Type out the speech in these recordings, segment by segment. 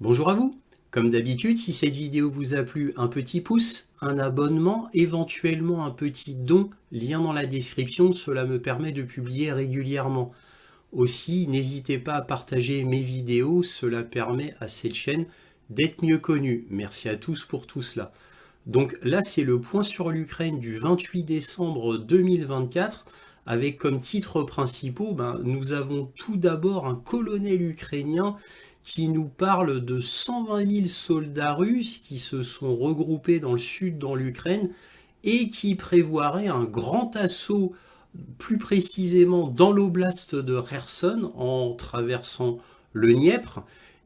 Bonjour à vous. Comme d'habitude, si cette vidéo vous a plu, un petit pouce, un abonnement, éventuellement un petit don, lien dans la description, cela me permet de publier régulièrement. Aussi, n'hésitez pas à partager mes vidéos, cela permet à cette chaîne d'être mieux connue. Merci à tous pour tout cela. Donc là, c'est le point sur l'Ukraine du 28 décembre 2024, avec comme titres principaux, nous avons tout d'abord un colonel ukrainien qui nous parle de 120 000 soldats russes qui se sont regroupés dans le sud, dans l'Ukraine, et qui prévoiraient un grand assaut, plus précisément dans l'oblast de Kherson, en traversant le Dniepr.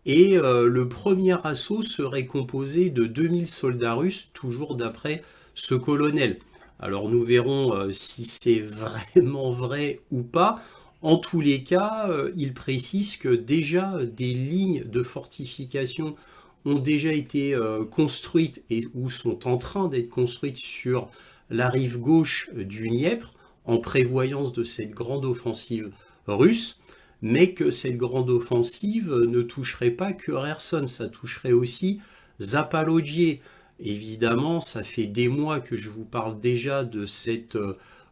Et le premier assaut serait composé de 2000 soldats russes, toujours d'après ce colonel. Alors nous verrons si c'est vraiment vrai ou pas. En tous les cas, il précise que déjà des lignes de fortification ont déjà été construites et ou sont en train d'être construites sur la rive gauche du Dniepr en prévoyance de cette grande offensive russe, mais que cette grande offensive ne toucherait pas que Kherson, ça toucherait aussi Zaporojye. Évidemment, ça fait des mois que je vous parle déjà de cette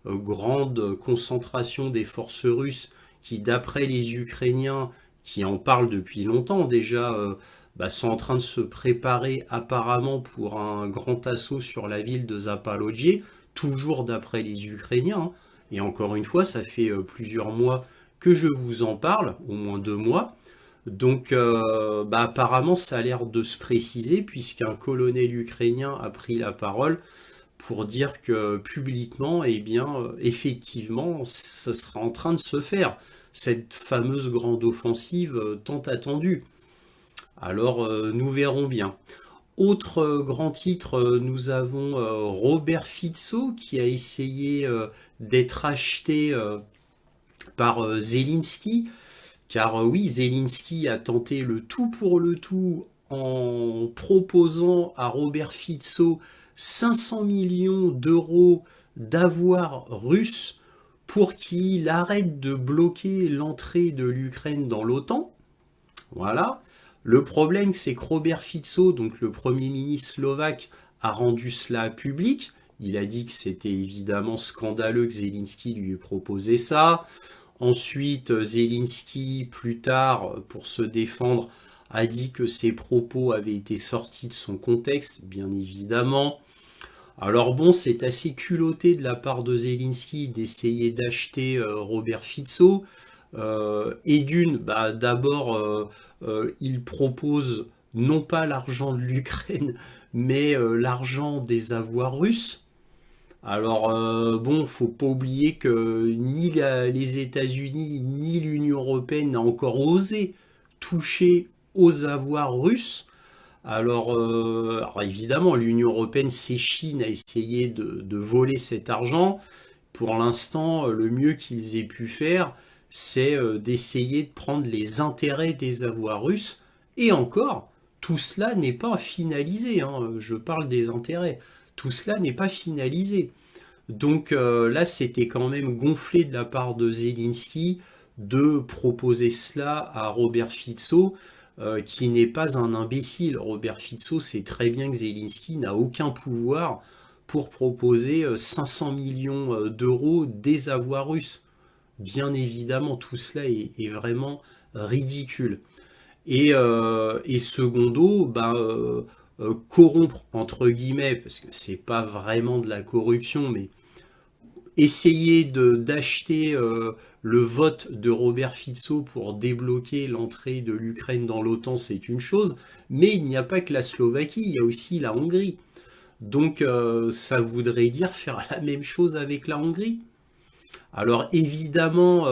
grande concentration des forces russes qui, d'après les Ukrainiens, qui en parlent depuis longtemps déjà, sont en train de se préparer apparemment pour un grand assaut sur la ville de Zaporojye, toujours d'après les Ukrainiens, hein. Et encore une fois, ça fait plusieurs mois que je vous en parle, au moins 2 mois. Donc apparemment ça a l'air de se préciser puisqu'un colonel ukrainien a pris la parole pour dire que publiquement, eh bien, effectivement, ça sera en train de se faire, cette fameuse grande offensive tant attendue. Alors, nous verrons bien. Autre grand titre, nous avons Robert Fico qui a essayé d'être acheté par Zelensky, car oui, Zelensky a tenté le tout pour le tout en proposant à Robert Fico 500 millions d'euros d'avoirs russes pour qu'il arrête de bloquer l'entrée de l'Ukraine dans l'OTAN. Voilà. Le problème, c'est que Robert Fico, donc le Premier ministre slovaque, a rendu cela public. Il a dit que c'était évidemment scandaleux que Zelensky lui ait proposé ça. Ensuite, Zelensky, plus tard, pour se défendre, a dit que ses propos avaient été sortis de son contexte, bien évidemment. Alors bon, c'est assez culotté de la part de Zelensky d'essayer d'acheter Robert Fico. Et d'une, d'abord, il propose non pas l'argent de l'Ukraine, mais l'argent des avoirs russes. Alors bon, faut pas oublier que ni les États-Unis ni l'Union européenne n'a encore osé toucher aux avoirs russes. Alors évidemment, l'Union européenne s'échine à essayer de voler cet argent. Pour l'instant, le mieux qu'ils aient pu faire, c'est d'essayer de prendre les intérêts des avoirs russes. Et encore, tout cela n'est pas finalisé, hein. Je parle des intérêts. Tout cela n'est pas finalisé. Donc là, c'était quand même gonflé de la part de Zelensky de proposer cela à Robert Fico, qui n'est pas un imbécile. Robert Fico sait très bien que Zelensky n'a aucun pouvoir pour proposer 500 millions d'euros des avoirs russes. Bien évidemment, tout cela est vraiment ridicule. Et secondo, corrompre, entre guillemets, parce que c'est pas vraiment de la corruption, mais essayer d'acheter le vote de Robert Fico pour débloquer l'entrée de l'Ukraine dans l'OTAN, c'est une chose, mais il n'y a pas que la Slovaquie, il y a aussi la Hongrie. Donc ça voudrait dire faire la même chose avec la Hongrie. Alors évidemment,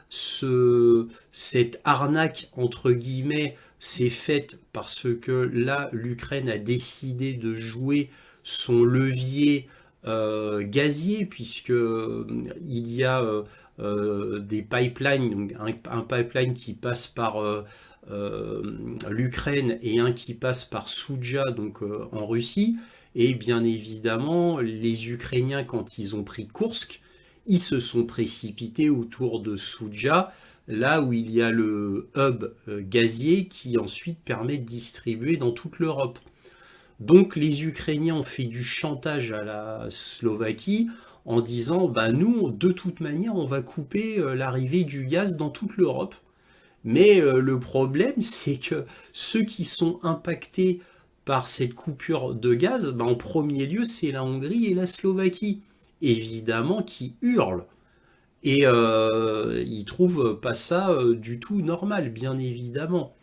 cette arnaque, entre guillemets, c'est faite parce que là, l'Ukraine a décidé de jouer son levier gazier, puisque il y a des pipelines, donc un pipeline qui passe par l'Ukraine et un qui passe par Souja, donc en Russie. Et bien évidemment, les Ukrainiens, quand ils ont pris Koursk, ils se sont précipités autour de Souja là où il y a le hub gazier qui ensuite permet de distribuer dans toute l'Europe. Donc les Ukrainiens ont fait du chantage à la Slovaquie en disant bah nous de toute manière on va couper l'arrivée du gaz dans toute l'Europe. Mais le problème c'est que ceux qui sont impactés par cette coupure de gaz, bah, en premier lieu c'est la Hongrie et la Slovaquie, évidemment qui hurlent. Et ils trouvent pas ça du tout normal, bien évidemment.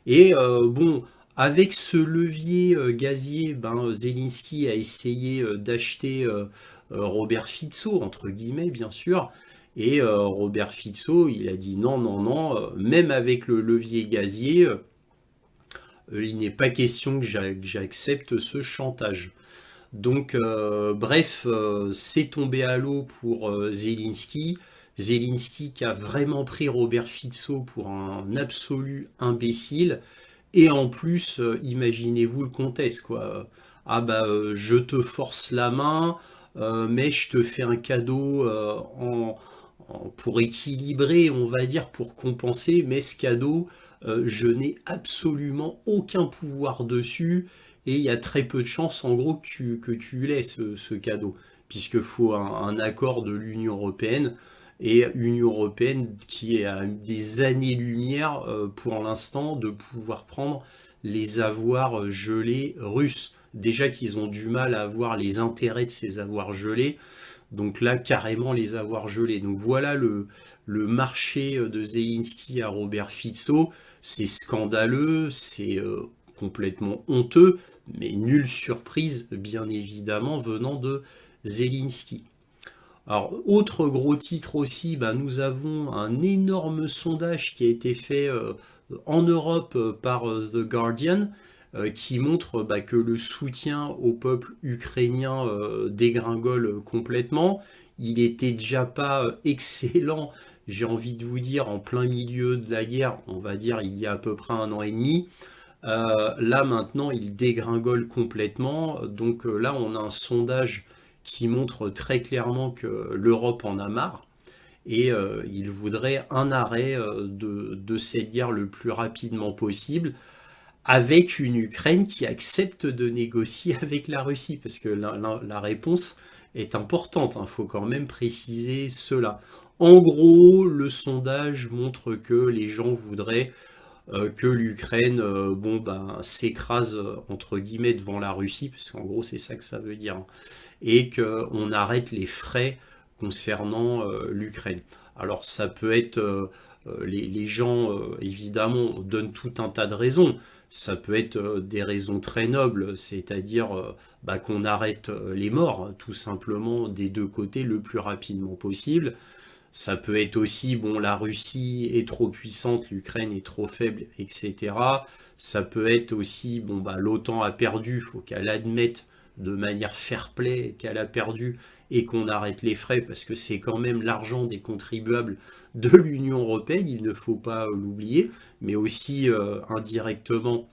Et bon, avec ce levier gazier, ben, Zelensky a essayé d'acheter Robert Fico, entre guillemets, bien sûr. Et Robert Fico, il a dit non, non, non, même avec le levier gazier, il n'est pas question que j'accepte ce chantage. Donc, bref, c'est tombé à l'eau pour Zelensky. Zelensky qui a vraiment pris Robert Fico pour un absolu imbécile. Et en plus, imaginez-vous le contexte, quoi. Ah bah, je te force la main, mais je te fais un cadeau pour équilibrer, on va dire, pour compenser, mais ce cadeau, je n'ai absolument aucun pouvoir dessus, et il y a très peu de chances, en gros, que tu l'aies, ce cadeau, puisqu'il faut un accord de l'Union européenne, et l'Union européenne qui est à des années-lumière, pour l'instant, de pouvoir prendre les avoirs gelés russes. Déjà qu'ils ont du mal à avoir les intérêts de ces avoirs gelés, donc là, carrément les avoir gelés. Donc voilà le marché de Zelensky à Robert Fico. C'est scandaleux, c'est complètement honteux, mais nulle surprise, bien évidemment, venant de Zelensky. Alors, autre gros titre aussi, ben, nous avons un énorme sondage qui a été fait en Europe par The Guardian, qui montre bah, que le soutien au peuple ukrainien dégringole complètement. Il était déjà pas excellent, j'ai envie de vous dire, en plein milieu de la guerre, on va dire il y a à peu près 1 an et demi. Là maintenant, il dégringole complètement. Donc là, on a un sondage qui montre très clairement que l'Europe en a marre et il voudrait un arrêt de cette guerre le plus rapidement possible, avec une Ukraine qui accepte de négocier avec la Russie, parce que la réponse est importante, il faut quand même préciser cela. En gros, le sondage montre que les gens voudraient que l'Ukraine bon, ben, s'écrase entre guillemets devant la Russie, parce qu'en gros c'est ça que ça veut dire, hein, et qu'on arrête les frais concernant l'Ukraine. Alors ça peut être, les gens évidemment donnent tout un tas de raisons. Ça peut être des raisons très nobles, c'est-à-dire bah, qu'on arrête les morts, tout simplement, des deux côtés le plus rapidement possible. Ça peut être aussi, bon, la Russie est trop puissante, l'Ukraine est trop faible, etc. Ça peut être aussi, bon, bah, l'OTAN a perdu, il faut qu'elle admette de manière fair-play qu'elle a perdu et qu'on arrête les frais, parce que c'est quand même l'argent des contribuables de l'Union européenne, il ne faut pas l'oublier, mais aussi indirectement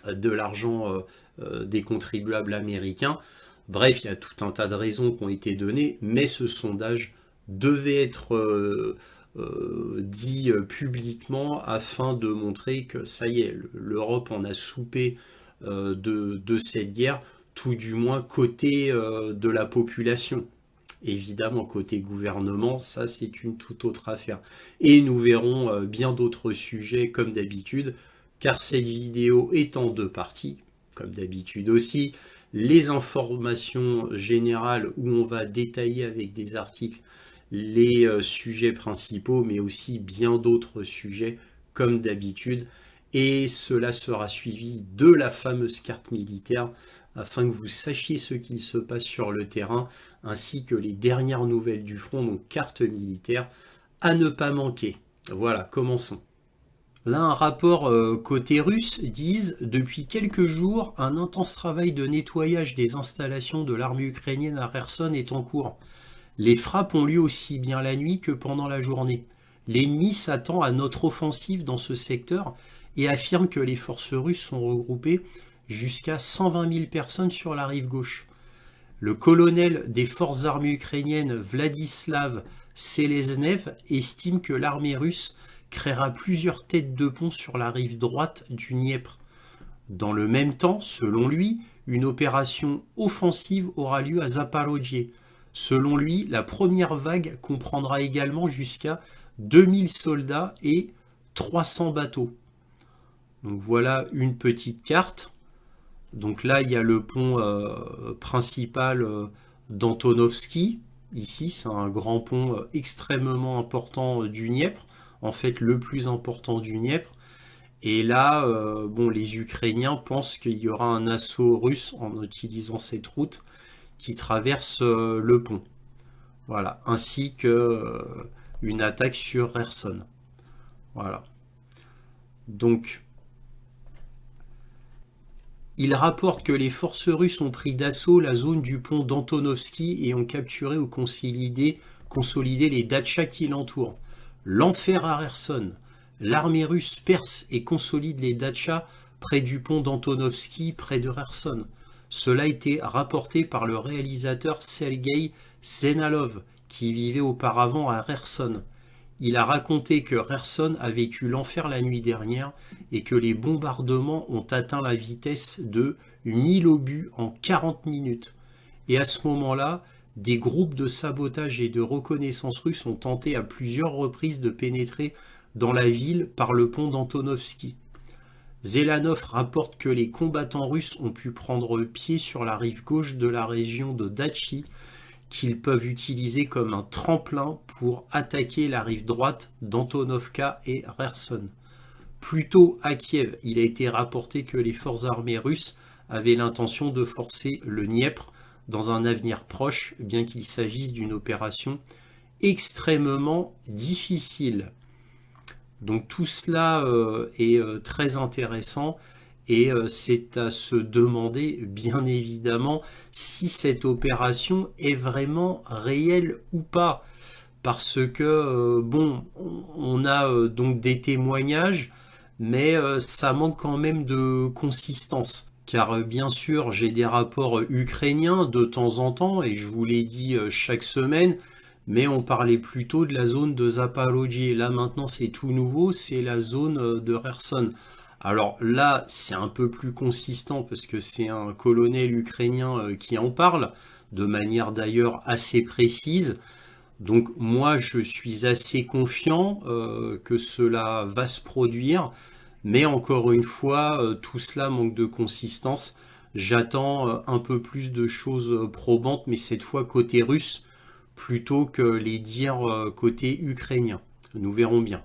de l'argent des contribuables américains. Bref, il y a tout un tas de raisons qui ont été données, mais ce sondage devait être dit publiquement afin de montrer que ça y est, l'Europe en a soupé de cette guerre, tout du moins côté de la population. Évidemment, côté gouvernement, ça c'est une toute autre affaire. Et nous verrons bien d'autres sujets comme d'habitude, car cette vidéo est en deux parties, comme d'habitude aussi. Les informations générales où on va détailler avec des articles les sujets principaux, mais aussi bien d'autres sujets comme d'habitude. Et cela sera suivi de la fameuse carte militaire, afin que vous sachiez ce qu'il se passe sur le terrain, ainsi que les dernières nouvelles du front, donc carte militaire, à ne pas manquer. Voilà, commençons. Là, un rapport côté russe disent « Depuis quelques jours, un intense travail de nettoyage des installations de l'armée ukrainienne à Kherson est en cours. Les frappes ont lieu aussi bien la nuit que pendant la journée. L'ennemi s'attend à notre offensive dans ce secteur et affirme que les forces russes sont regroupées jusqu'à 120 000 personnes sur la rive gauche. Le colonel des forces armées ukrainiennes Vladislav Seleznev estime que l'armée russe créera plusieurs têtes de pont sur la rive droite du Dniepr. Dans le même temps, selon lui, une opération offensive aura lieu à Zaporojie. Selon lui, la première vague comprendra également jusqu'à 2000 soldats et 300 bateaux. Donc voilà une petite carte. Donc là, il y a le pont principal d'Antonovski. Ici, c'est un grand pont extrêmement important du Dniepr. En fait, le plus important du Dniepr. Et là, les Ukrainiens pensent qu'il y aura un assaut russe en utilisant cette route qui traverse le pont. Voilà, ainsi que une attaque sur Kherson. Voilà. Donc, il rapporte que les forces russes ont pris d'assaut la zone du pont d'Antonovski et ont capturé ou consolidé les dachas qui l'entourent. L'enfer à Kherson. L'armée russe perce et consolide les dachas près du pont d'Antonovski, près de Kherson. Cela a été rapporté par le réalisateur Sergei Zenalov, qui vivait auparavant à Kherson. Il a raconté que Kherson a vécu l'enfer la nuit dernière et que les bombardements ont atteint la vitesse de 1000 obus en 40 minutes. Et à ce moment-là, des groupes de sabotage et de reconnaissance russes ont tenté à plusieurs reprises de pénétrer dans la ville par le pont d'Antonovski. Zelanov rapporte que les combattants russes ont pu prendre pied sur la rive gauche de la région de Dachi, qu'ils peuvent utiliser comme un tremplin pour attaquer la rive droite d'Antonovka et Kherson. Plus tôt à Kiev, il a été rapporté que les forces armées russes avaient l'intention de forcer le Dniepr dans un avenir proche, bien qu'il s'agisse d'une opération extrêmement difficile. Donc tout cela est très intéressant et c'est à se demander bien évidemment si cette opération est vraiment réelle ou pas. Parce que on a donc des témoignages, mais ça manque quand même de consistance. Car bien sûr, j'ai des rapports ukrainiens de temps en temps, et je vous l'ai dit chaque semaine, mais on parlait plutôt de la zone de Zaporojie. Là maintenant c'est tout nouveau, c'est la zone de Kherson. Alors là c'est un peu plus consistant parce que c'est un colonel ukrainien qui en parle, de manière d'ailleurs assez précise. Donc moi je suis assez confiant que cela va se produire, mais encore une fois tout cela manque de consistance. J'attends un peu plus de choses probantes, mais cette fois côté russe, plutôt que les dire côté ukrainien. Nous verrons bien.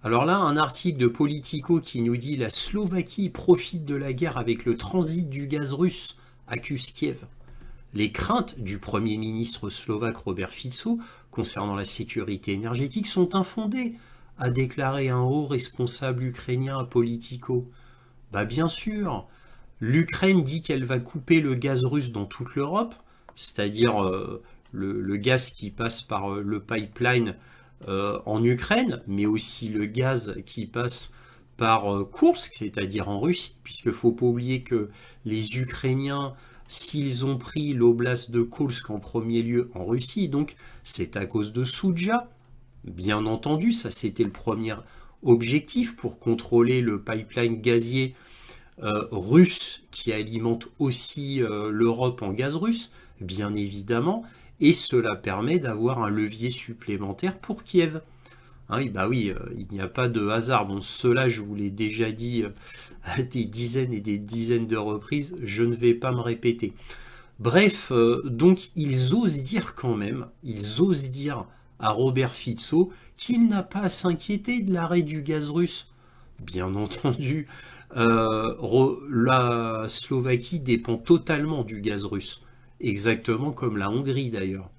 Alors là, un article de Politico qui nous dit « La Slovaquie profite de la guerre avec le transit du gaz russe », accuse Kiev. Les craintes du Premier ministre slovaque Robert Fico concernant la sécurité énergétique sont infondées, a déclaré un haut responsable ukrainien à Politico. Bien sûr, l'Ukraine dit qu'elle va couper le gaz russe dans toute l'Europe, c'est-à-dire le gaz qui passe par le pipeline en Ukraine, mais aussi le gaz qui passe par Koursk, c'est-à-dire en Russie, puisqu'il ne faut pas oublier que les Ukrainiens, s'ils ont pris l'oblast de Koursk en premier lieu en Russie, donc c'est à cause de Soudja, bien entendu, ça c'était le premier objectif pour contrôler le pipeline gazier russe qui alimente aussi l'Europe en gaz russe, bien évidemment, et cela permet d'avoir un levier supplémentaire pour Kiev. Oui, il n'y a pas de hasard. Bon, cela, je vous l'ai déjà dit à des dizaines et des dizaines de reprises, je ne vais pas me répéter. Bref, donc ils osent dire quand même, ils osent dire à Robert Fico qu'il n'a pas à s'inquiéter de l'arrêt du gaz russe. Bien entendu, la Slovaquie dépend totalement du gaz russe, exactement comme la Hongrie d'ailleurs.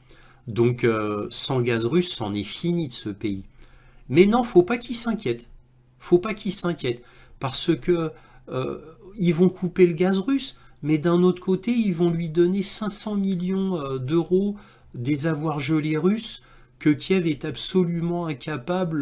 Donc sans gaz russe, c'en est fini de ce pays. Mais non, faut pas qu'ils s'inquiètent. Faut pas qu'ils s'inquiètent. Parce que ils vont couper le gaz russe, mais d'un autre côté, ils vont lui donner 500 millions d'euros des avoirs gelés russes que Kiev est absolument incapable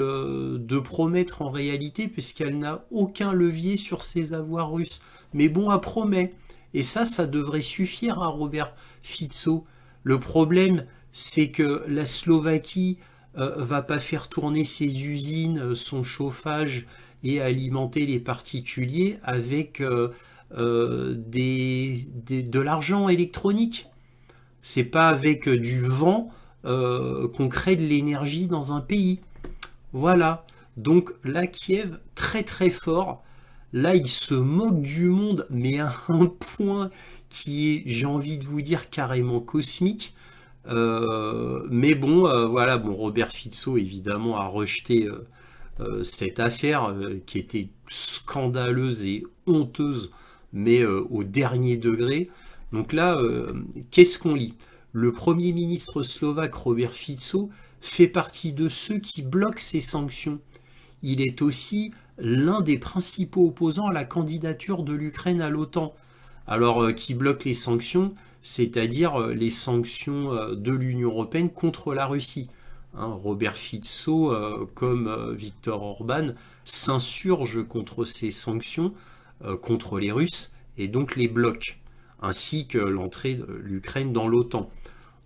de promettre en réalité, puisqu'elle n'a aucun levier sur ses avoirs russes. Mais bon, elle promet. Et ça devrait suffire à Robert Fico. Le problème, c'est que la Slovaquie va pas faire tourner ses usines, son chauffage et alimenter les particuliers avec de l'argent électronique. C'est pas avec du vent qu'on crée de l'énergie dans un pays. Voilà. Donc là, Kiev, très très fort. Là, il se moque du monde, mais à un point qui est, j'ai envie de vous dire, carrément cosmique. Mais bon, voilà, bon, Robert Fico, évidemment, a rejeté cette affaire qui était scandaleuse et honteuse, mais au dernier degré. Donc là, qu'est-ce qu'on lit? Le Premier ministre slovaque Robert Fico fait partie de ceux qui bloquent ces sanctions. Il est aussi l'un des principaux opposants à la candidature de l'Ukraine à l'OTAN. Alors, qui bloque les sanctions, c'est-à-dire les sanctions de l'Union européenne contre la Russie. Hein, Robert Fico, comme Viktor Orban, s'insurge contre ces sanctions contre les Russes et donc les bloque, ainsi que l'entrée de l'Ukraine dans l'OTAN.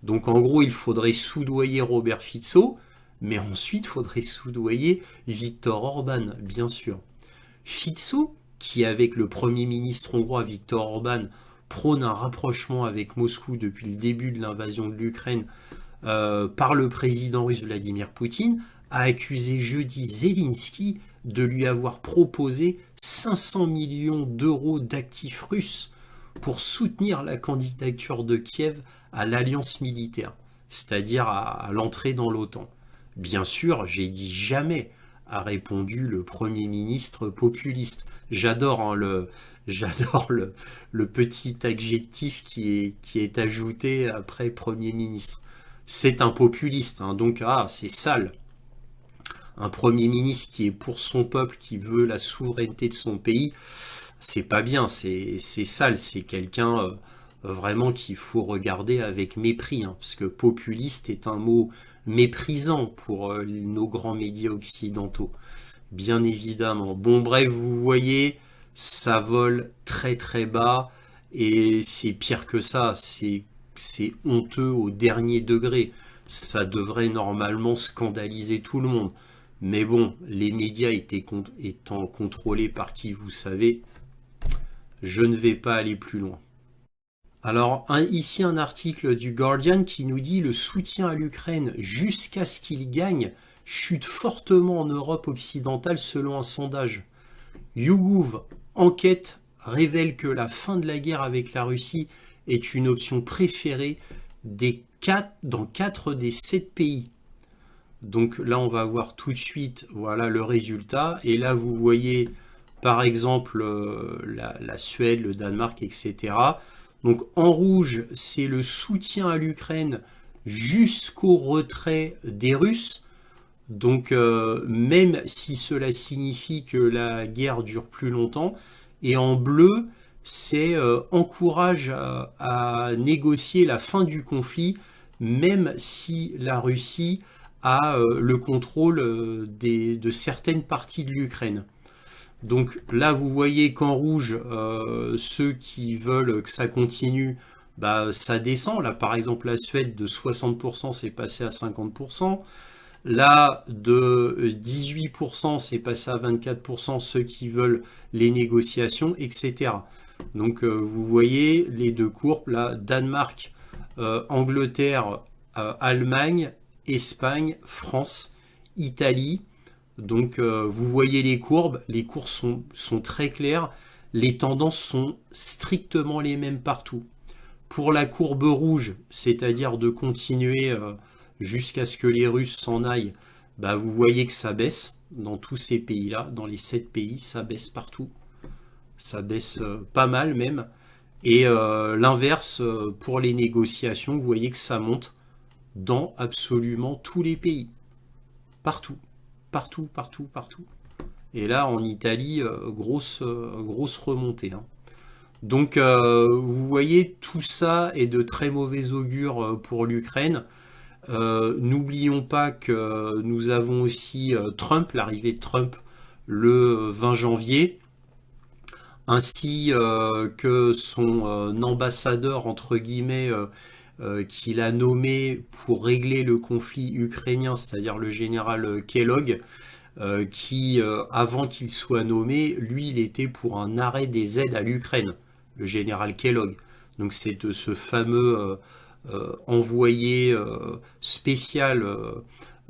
Donc en gros, il faudrait soudoyer Robert Fico, mais ensuite, il faudrait soudoyer Viktor Orban, bien sûr. Fico, qui avec le Premier ministre hongrois Viktor Orban prône un rapprochement avec Moscou depuis le début de l'invasion de l'Ukraine par le président russe Vladimir Poutine, a accusé jeudi Zelensky de lui avoir proposé 500 millions d'euros d'actifs russes pour soutenir la candidature de Kiev à l'alliance militaire, c'est-à-dire à l'entrée dans l'OTAN. Bien sûr, j'ai dit jamais, a répondu le Premier ministre populiste. J'adore hein, le petit adjectif qui est ajouté après Premier ministre. C'est un populiste, hein, donc c'est sale. Un Premier ministre qui est pour son peuple, qui veut la souveraineté de son pays, c'est pas bien, c'est sale, c'est quelqu'un vraiment qu'il faut regarder avec mépris, hein, parce que populiste est un mot méprisant pour nos grands médias occidentaux, bien évidemment. Bon bref, vous voyez, ça vole très très bas, et c'est pire que ça, c'est honteux au dernier degré. Ça devrait normalement scandaliser tout le monde. Mais bon, les médias étant contrôlés par qui vous savez, je ne vais pas aller plus loin. Alors, ici un article du Guardian qui nous dit le soutien à l'Ukraine jusqu'à ce qu'il gagne chute fortement en Europe occidentale selon un sondage. YouGov enquête révèle que la fin de la guerre avec la Russie est une option préférée dans 4 des 7 pays. Donc là, on va voir tout de suite voilà, le résultat. Et là, vous voyez par exemple la Suède, le Danemark, etc. Donc en rouge, c'est le soutien à l'Ukraine jusqu'au retrait des Russes. Donc même si cela signifie que la guerre dure plus longtemps. Et en bleu, c'est encourage à négocier la fin du conflit, même si la Russie a le contrôle de certaines parties de l'Ukraine. Donc là, vous voyez qu'en rouge, ceux qui veulent que ça continue, bah, ça descend. Là, par exemple, la Suède, de 60%, c'est passé à 50%. Là, de 18%, c'est passé à 24%, ceux qui veulent les négociations, etc. Donc, vous voyez les deux courbes, là, Danemark, Angleterre, Allemagne, Espagne, France, Italie. Donc vous voyez les courbes sont très claires, les tendances sont strictement les mêmes partout. Pour la courbe rouge, c'est-à-dire de continuer jusqu'à ce que les Russes s'en aillent, bah, vous voyez que ça baisse dans tous ces pays-là, dans les 7 pays, ça baisse partout. Ça baisse pas mal même. Et l'inverse, pour les négociations, vous voyez que ça monte dans absolument tous les pays. Partout. Partout, partout, partout. Et là, en Italie, grosse remontée. Hein. Donc, vous voyez, tout ça est de très mauvais augure pour l'Ukraine. N'oublions pas que nous avons aussi Trump, l'arrivée de Trump le 20 janvier, ainsi que son ambassadeur, entre guillemets, qu'il a nommé pour régler le conflit ukrainien, c'est-à-dire le général Kellogg, qui, avant qu'il soit nommé, lui, il était pour un arrêt des aides à l'Ukraine, le général Kellogg. Donc c'est ce fameux envoyé spécial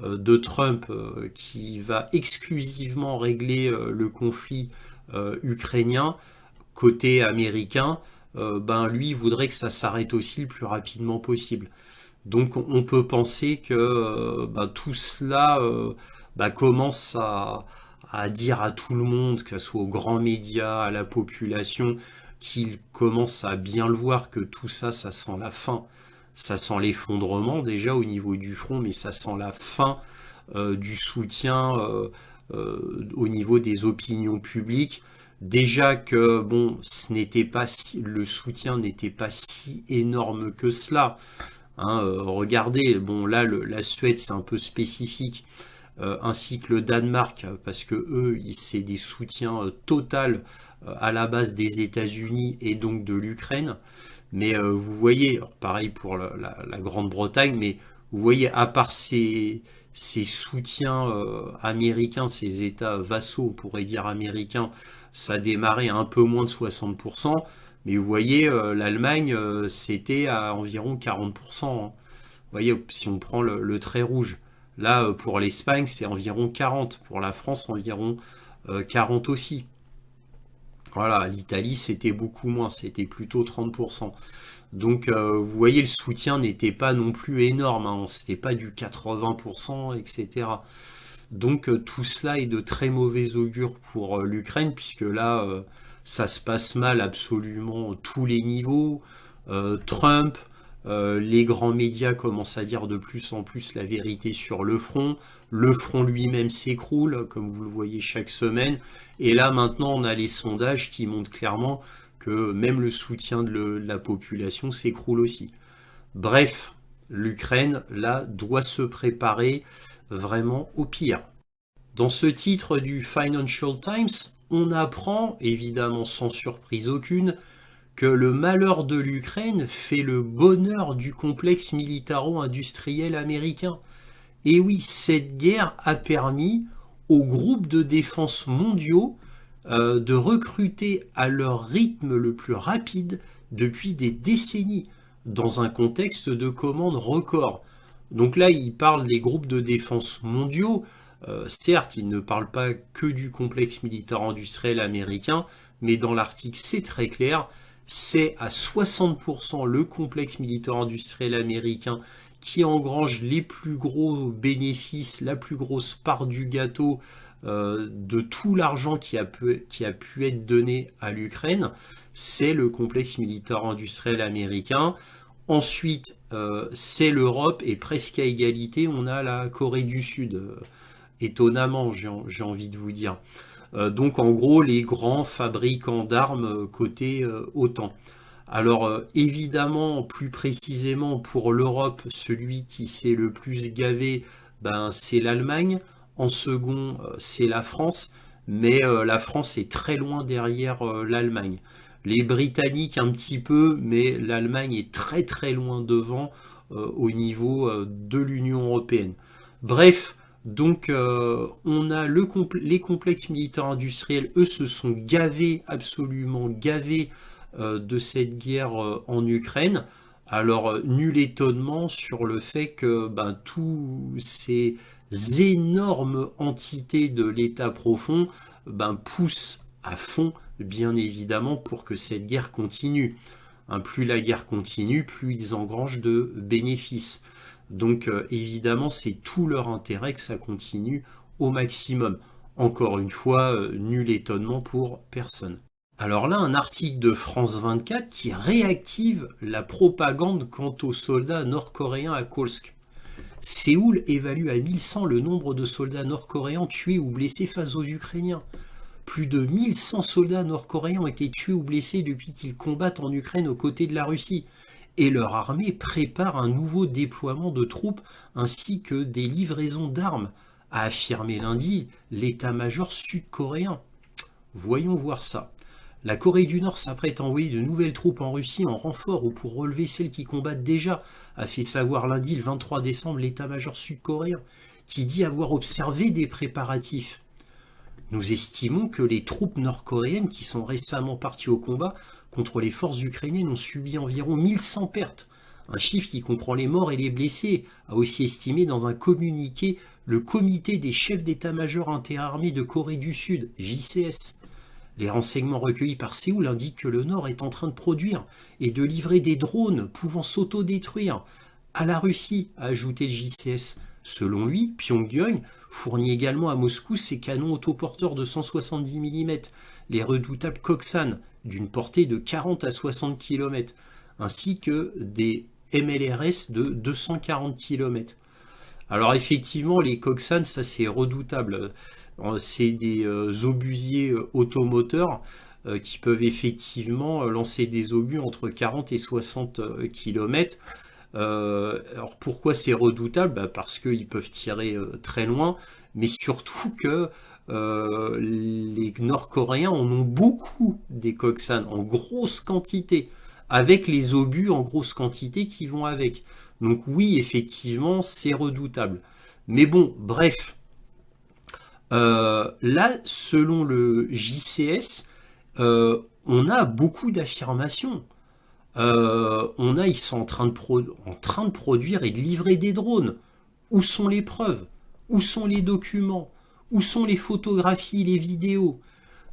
de Trump qui va exclusivement régler le conflit ukrainien côté américain. Ben lui voudrait que ça s'arrête aussi le plus rapidement possible. Donc on peut penser que ben, tout cela ben, commence à dire à tout le monde, que ce soit aux grands médias, à la population, qu'ils commencent à bien le voir que tout ça, ça sent la fin. Ça sent l'effondrement déjà au niveau du front, mais ça sent la fin du soutien au niveau des opinions publiques. Déjà que bon, le soutien n'était pas si énorme que cela. Hein, regardez, bon là la Suède c'est un peu spécifique, ainsi que le Danemark, parce que eux c'est des soutiens total à la base des États-Unis et donc de l'Ukraine. Mais vous voyez, alors pareil pour la Grande-Bretagne, mais vous voyez, à part ces soutiens américains, ces États vassaux, on pourrait dire américains, ça a démarré à un peu moins de 60%, mais vous voyez, l'Allemagne, c'était à environ 40%. Hein. Vous voyez, si on prend le trait rouge, là, pour l'Espagne, c'est environ 40%, pour la France, environ 40% aussi. Voilà, l'Italie, c'était beaucoup moins, c'était plutôt 30%. Donc, vous voyez, le soutien n'était pas non plus énorme, hein, c'était pas du 80%, etc. Donc, tout cela est de très mauvais augure pour l'Ukraine, puisque là, ça se passe mal absolument tous les niveaux. Trump, les grands médias commencent à dire de plus en plus la vérité sur le front. Le front lui-même s'écroule, comme vous le voyez chaque semaine. Et là, maintenant, on a les sondages qui montrent clairement que même le soutien de la population s'écroule aussi. Bref, l'Ukraine, là, doit se préparer vraiment au pire. Dans ce titre du Financial Times, on apprend, évidemment sans surprise aucune, que le malheur de l'Ukraine fait le bonheur du complexe militaro-industriel américain. Et oui, cette guerre a permis aux groupes de défense mondiaux de recruter à leur rythme le plus rapide depuis des décennies, dans un contexte de commande record. Donc là, il parle des groupes de défense mondiaux. Certes, il ne parle pas que du complexe militaire-industriel américain, mais dans l'article, c'est très clair. C'est à 60% le complexe militaire-industriel américain qui engrange les plus gros bénéfices, la plus grosse part du gâteau de tout l'argent qui a pu être donné à l'Ukraine. C'est le complexe militaire-industriel américain. Ensuite, c'est l'Europe et presque à égalité, on a la Corée du Sud. Étonnamment, j'ai envie de vous dire. Donc en gros, les grands fabricants d'armes côté OTAN. Alors évidemment, plus précisément pour l'Europe, celui qui s'est le plus gavé, ben, c'est l'Allemagne. En second, c'est la France. Mais la France est très loin derrière l'Allemagne. Les Britanniques un petit peu, mais l'Allemagne est très très loin devant au niveau de l'Union européenne. Bref, donc on a les complexes militaires industriels, eux se sont gavés, absolument gavés de cette guerre en Ukraine. Alors nul étonnement sur le fait que ben, tous ces énormes entités de l'État profond ben, poussent à fond, bien évidemment, pour que cette guerre continue. Hein, plus la guerre continue, plus ils engrangent de bénéfices. Donc évidemment, c'est tout leur intérêt que ça continue au maximum. Encore une fois, nul étonnement pour personne. Alors là, un article de France 24 qui réactive la propagande quant aux soldats nord-coréens à Kursk. Séoul évalue à 1100 le nombre de soldats nord-coréens tués ou blessés face aux Ukrainiens. Plus de 1100 soldats nord-coréens ont été tués ou blessés depuis qu'ils combattent en Ukraine aux côtés de la Russie. Et leur armée prépare un nouveau déploiement de troupes ainsi que des livraisons d'armes, a affirmé lundi l'état-major sud-coréen. Voyons voir ça. La Corée du Nord s'apprête à envoyer de nouvelles troupes en Russie en renfort ou pour relever celles qui combattent déjà, a fait savoir lundi le 23 décembre l'état-major sud-coréen, qui dit avoir observé des préparatifs. Nous estimons que les troupes nord-coréennes qui sont récemment parties au combat contre les forces ukrainiennes ont subi environ 1100 pertes, un chiffre qui comprend les morts et les blessés, a aussi estimé dans un communiqué le comité des chefs d'état-major interarmés de Corée du Sud, JCS. Les renseignements recueillis par Séoul indiquent que le Nord est en train de produire et de livrer des drones pouvant s'autodétruire à la Russie, a ajouté le JCS. Selon lui, Pyongyang fournit également à Moscou ses canons autoporteurs de 170 mm, les redoutables Koksan, d'une portée de 40 à 60 km, ainsi que des MLRS de 240 km. Alors effectivement, les Koksan, ça c'est redoutable. C'est des obusiers automoteurs qui peuvent effectivement lancer des obus entre 40 et 60 km. Alors pourquoi c'est redoutable? Parce qu'ils peuvent tirer très loin, mais surtout que les Nord-Coréens en ont beaucoup des Koksan en grosse quantité, avec les obus en grosse quantité qui vont avec. Donc oui, effectivement, c'est redoutable. Mais bon, bref. Là, selon le JCS, on a beaucoup d'affirmations. Ils sont en train de produire et de livrer des drones. Où sont les preuves? Où sont les documents? Où sont les photographies, les vidéos?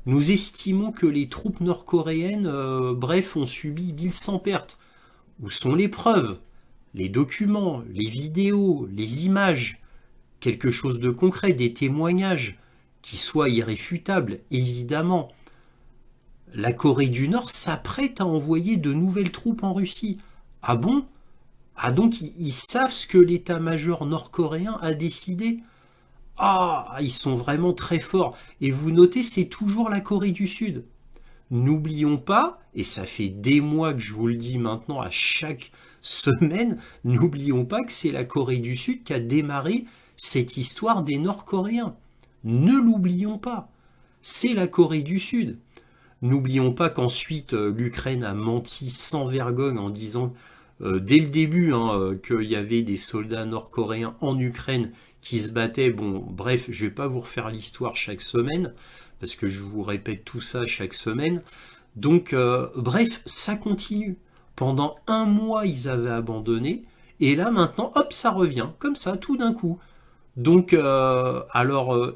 Nous estimons que les troupes nord-coréennes, ont subi 1100 pertes. Où sont les preuves? Les documents, les vidéos, les images? Quelque chose de concret, des témoignages qui soient irréfutables, évidemment. La Corée du Nord s'apprête à envoyer de nouvelles troupes en Russie. Ah bon? Ah donc ils savent ce que l'état-major nord-coréen a décidé? Ah, ils sont vraiment très forts. Et vous notez, c'est toujours la Corée du Sud. N'oublions pas, et ça fait des mois que je vous le dis maintenant à chaque semaine, n'oublions pas que c'est la Corée du Sud qui a démarré cette histoire des Nord-Coréens. Ne l'oublions pas. C'est la Corée du Sud. N'oublions pas qu'ensuite l'Ukraine a menti sans vergogne en disant dès le début qu'il y avait des soldats nord-coréens en Ukraine qui se battaient. Bon, bref, je ne vais pas vous refaire l'histoire chaque semaine, parce que je vous répète tout ça chaque semaine. Donc, bref, ça continue. Pendant un mois, ils avaient abandonné, et là, maintenant, hop, ça revient, comme ça, tout d'un coup. Donc,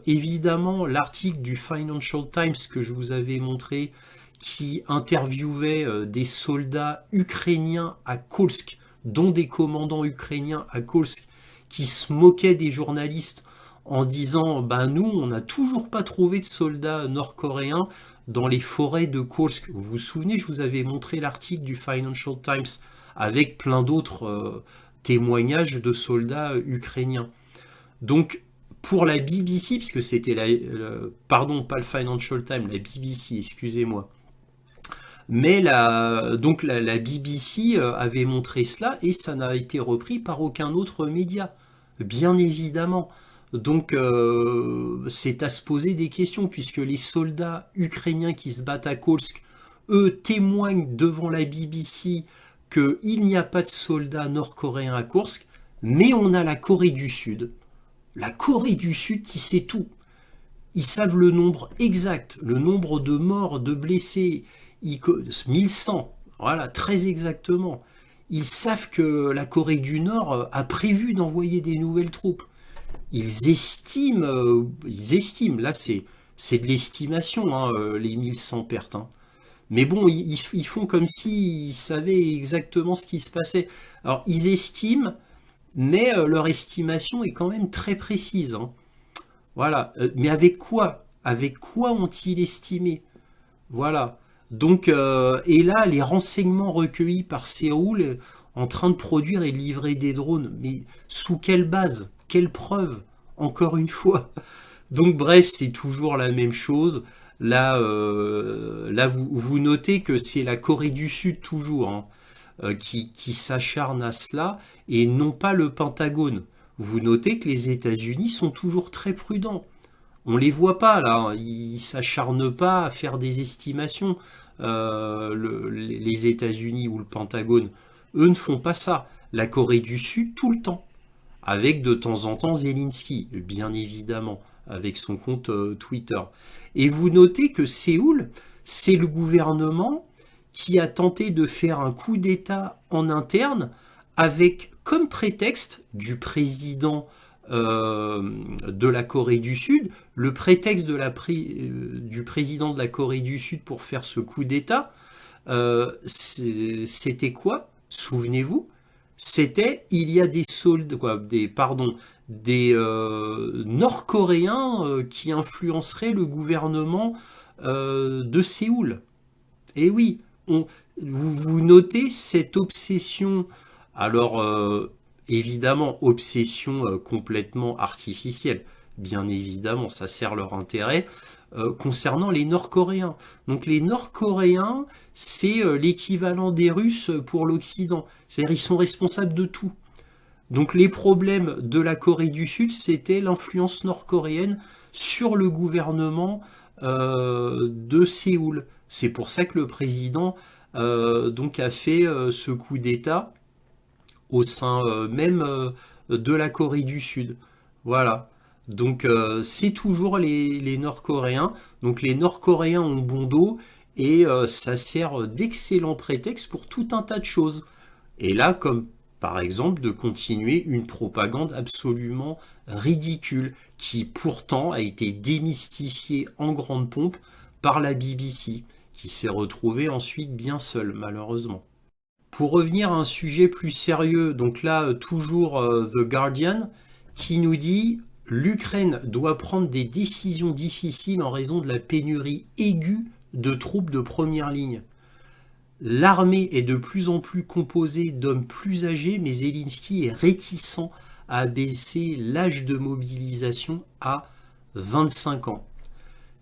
évidemment, l'article du Financial Times que je vous avais montré, qui interviewait des soldats ukrainiens à Kursk, dont des commandants ukrainiens à Kursk, qui se moquaient des journalistes en disant nous, on n'a toujours pas trouvé de soldats nord-coréens dans les forêts de Kursk. Vous vous souvenez, je vous avais montré l'article du Financial Times avec plein d'autres témoignages de soldats ukrainiens. Donc, pour la BBC, puisque c'était pardon, pas le Financial Times, la BBC, excusez-moi. Mais la BBC avait montré cela et ça n'a été repris par aucun autre média, bien évidemment. Donc, c'est à se poser des questions, puisque les soldats ukrainiens qui se battent à Kursk, eux, témoignent devant la BBC qu'il n'y a pas de soldats nord-coréens à Kursk, mais on a la Corée du Sud. La Corée du Sud qui sait tout. Ils savent le nombre exact, le nombre de morts, de blessés, 1100, voilà, très exactement. Ils savent que la Corée du Nord a prévu d'envoyer des nouvelles troupes. Ils estiment, là c'est de l'estimation, les 1100 pertes. Mais bon, ils font comme s'ils savaient exactement ce qui se passait. Alors, ils estiment, mais leur estimation est quand même très précise. Voilà. Mais avec quoi? Avec quoi ont-ils estimé? Voilà. Donc, et là, les renseignements recueillis par Séoul en train de produire et de livrer des drones. Mais sous quelle base? Quelle preuve? Encore une fois. Donc, bref, c'est toujours la même chose. Là, vous notez que c'est la Corée du Sud toujours qui s'acharne à cela et non pas le Pentagone. Vous notez que les États-Unis sont toujours très prudents. On les voit pas là, hein. Ils s'acharnent pas à faire des estimations. Les États-Unis ou le Pentagone, eux ne font pas ça. La Corée du Sud, tout le temps. Avec de temps en temps Zelensky, bien évidemment, avec son compte Twitter. Et vous notez que Séoul, c'est le gouvernement qui a tenté de faire un coup d'État en interne avec comme prétexte du président de la Corée du Sud, le prétexte du président de la Corée du Sud pour faire ce coup d'État, c'était quoi? Souvenez-vous, c'était il y a des soldats, quoi, des Nord-Coréens qui influenceraient le gouvernement de Séoul. Et oui, on, vous notez cette obsession, alors évidemment, obsession complètement artificielle, bien évidemment, ça sert leur intérêt, concernant les Nord-Coréens. Donc les Nord-Coréens, c'est l'équivalent des Russes pour l'Occident, c'est-à-dire ils sont responsables de tout. Donc les problèmes de la Corée du Sud, c'était l'influence nord-coréenne sur le gouvernement de Séoul. C'est pour ça que le président donc a fait ce coup d'État au sein même de la Corée du Sud. Voilà. Donc c'est toujours les Nord-Coréens. Donc les Nord-Coréens ont bon dos et ça sert d'excellent prétexte pour tout un tas de choses. Et là, comme par exemple de continuer une propagande absolument ridicule qui pourtant a été démystifiée en grande pompe par la BBC, qui s'est retrouvée ensuite bien seule malheureusement. Pour revenir à un sujet plus sérieux, donc là toujours The Guardian qui nous dit l'Ukraine doit prendre des décisions difficiles en raison de la pénurie aiguë de troupes de première ligne. L'armée est de plus en plus composée d'hommes plus âgés, mais Zelensky est réticent à abaisser l'âge de mobilisation à 25 ans.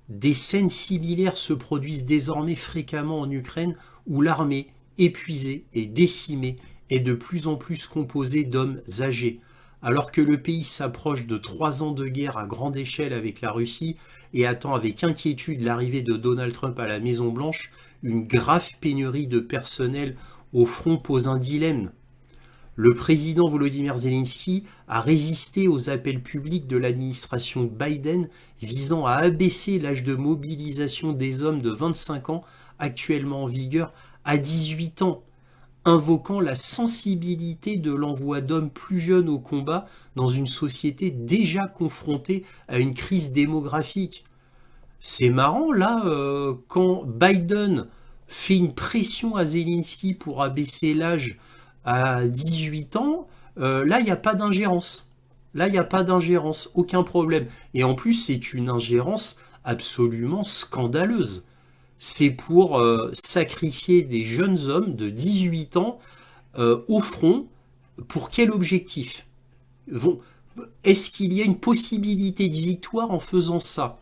Des scènes similaires se produisent désormais fréquemment en Ukraine où l'armée, épuisée et décimée, est de plus en plus composée d'hommes âgés. Alors que le pays s'approche de 3 ans de guerre à grande échelle avec la Russie et attend avec inquiétude l'arrivée de Donald Trump à la Maison-Blanche, une grave pénurie de personnel au front pose un dilemme. Le président Volodymyr Zelensky a résisté aux appels publics de l'administration Biden visant à abaisser l'âge de mobilisation des hommes de 25 ans actuellement en vigueur à 18 ans, invoquant la sensibilité de l'envoi d'hommes plus jeunes au combat dans une société déjà confrontée à une crise démographique. C'est marrant, là, quand Biden fait une pression à Zelensky pour abaisser l'âge à 18 ans, là, il n'y a pas d'ingérence. Là, il n'y a pas d'ingérence, aucun problème. Et en plus, c'est une ingérence absolument scandaleuse. C'est pour sacrifier des jeunes hommes de 18 ans au front. Pour quel objectif? Est-ce qu'il y a une possibilité de victoire en faisant ça?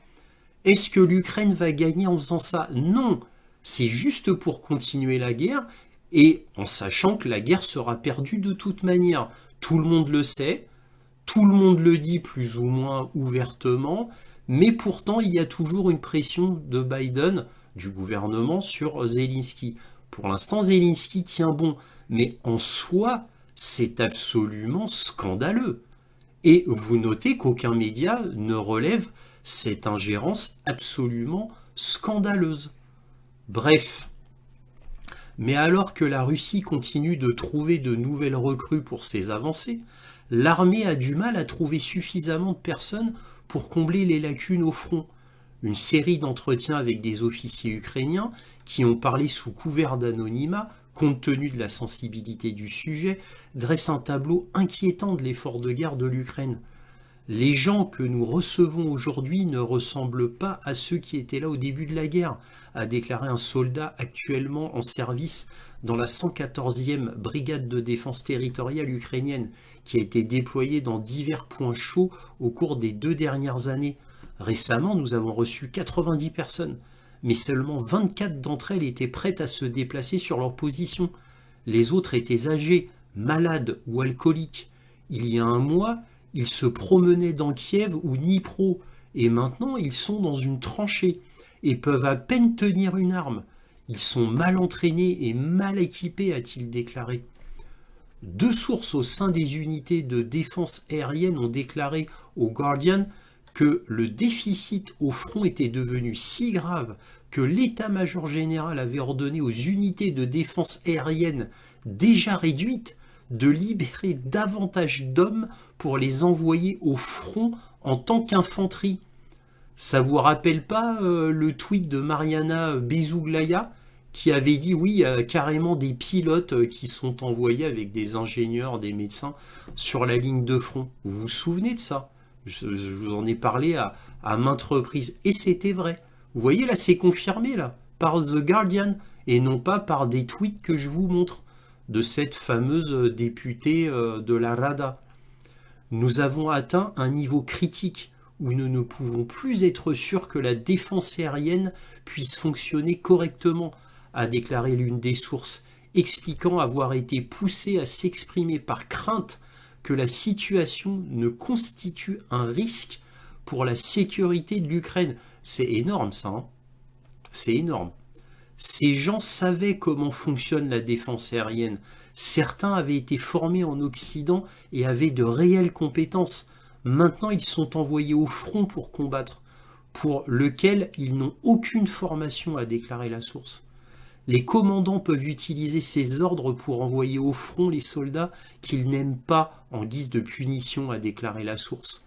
Est-ce que l'Ukraine va gagner en faisant ça? Non, c'est juste pour continuer la guerre et en sachant que la guerre sera perdue de toute manière. Tout le monde le sait, tout le monde le dit plus ou moins ouvertement, mais pourtant il y a toujours une pression de Biden, du gouvernement, sur Zelensky. Pour l'instant, Zelensky tient bon, mais en soi, c'est absolument scandaleux. Et vous notez qu'aucun média ne relève cette ingérence absolument scandaleuse. Bref. Mais alors que la Russie continue de trouver de nouvelles recrues pour ses avancées, l'armée a du mal à trouver suffisamment de personnes pour combler les lacunes au front. Une série d'entretiens avec des officiers ukrainiens qui ont parlé sous couvert d'anonymat, compte tenu de la sensibilité du sujet, dresse un tableau inquiétant de l'effort de guerre de l'Ukraine. Les gens que nous recevons aujourd'hui ne ressemblent pas à ceux qui étaient là au début de la guerre, a déclaré un soldat actuellement en service dans la 114e brigade de défense territoriale ukrainienne, qui a été déployée dans divers points chauds au cours des 2 dernières années. Récemment, nous avons reçu 90 personnes, mais seulement 24 d'entre elles étaient prêtes à se déplacer sur leur position. Les autres étaient âgés, malades ou alcooliques. Il y a un mois, ils se promenaient dans Kiev ou Dnipro et maintenant ils sont dans une tranchée et peuvent à peine tenir une arme. Ils sont mal entraînés et mal équipés, a-t-il déclaré. Deux sources au sein des unités de défense aérienne ont déclaré au Guardian que le déficit au front était devenu si grave que l'état-major général avait ordonné aux unités de défense aérienne déjà réduites de libérer davantage d'hommes pour les envoyer au front en tant qu'infanterie. Ça vous rappelle pas le tweet de Mariana Bezuglaya qui avait dit oui, il y a carrément des pilotes qui sont envoyés avec des ingénieurs, des médecins sur la ligne de front. Vous vous souvenez de ça? Je vous en ai parlé à maintes reprises. Et c'était vrai. Vous voyez là, c'est confirmé là, par The Guardian, et non pas par des tweets que je vous montre de cette fameuse députée de la Rada. Nous avons atteint un niveau critique où nous ne pouvons plus être sûrs que la défense aérienne puisse fonctionner correctement, a déclaré l'une des sources, expliquant avoir été poussée à s'exprimer par crainte que la situation ne constitue un risque pour la sécurité de l'Ukraine. C'est énorme ça, hein. C'est énorme. Ces gens savaient comment fonctionne la défense aérienne. Certains avaient été formés en Occident et avaient de réelles compétences. Maintenant, ils sont envoyés au front pour combattre, pour lequel ils n'ont aucune formation, a déclaré la source. Les commandants peuvent utiliser ces ordres pour envoyer au front les soldats qu'ils n'aiment pas en guise de punition, a déclaré la source.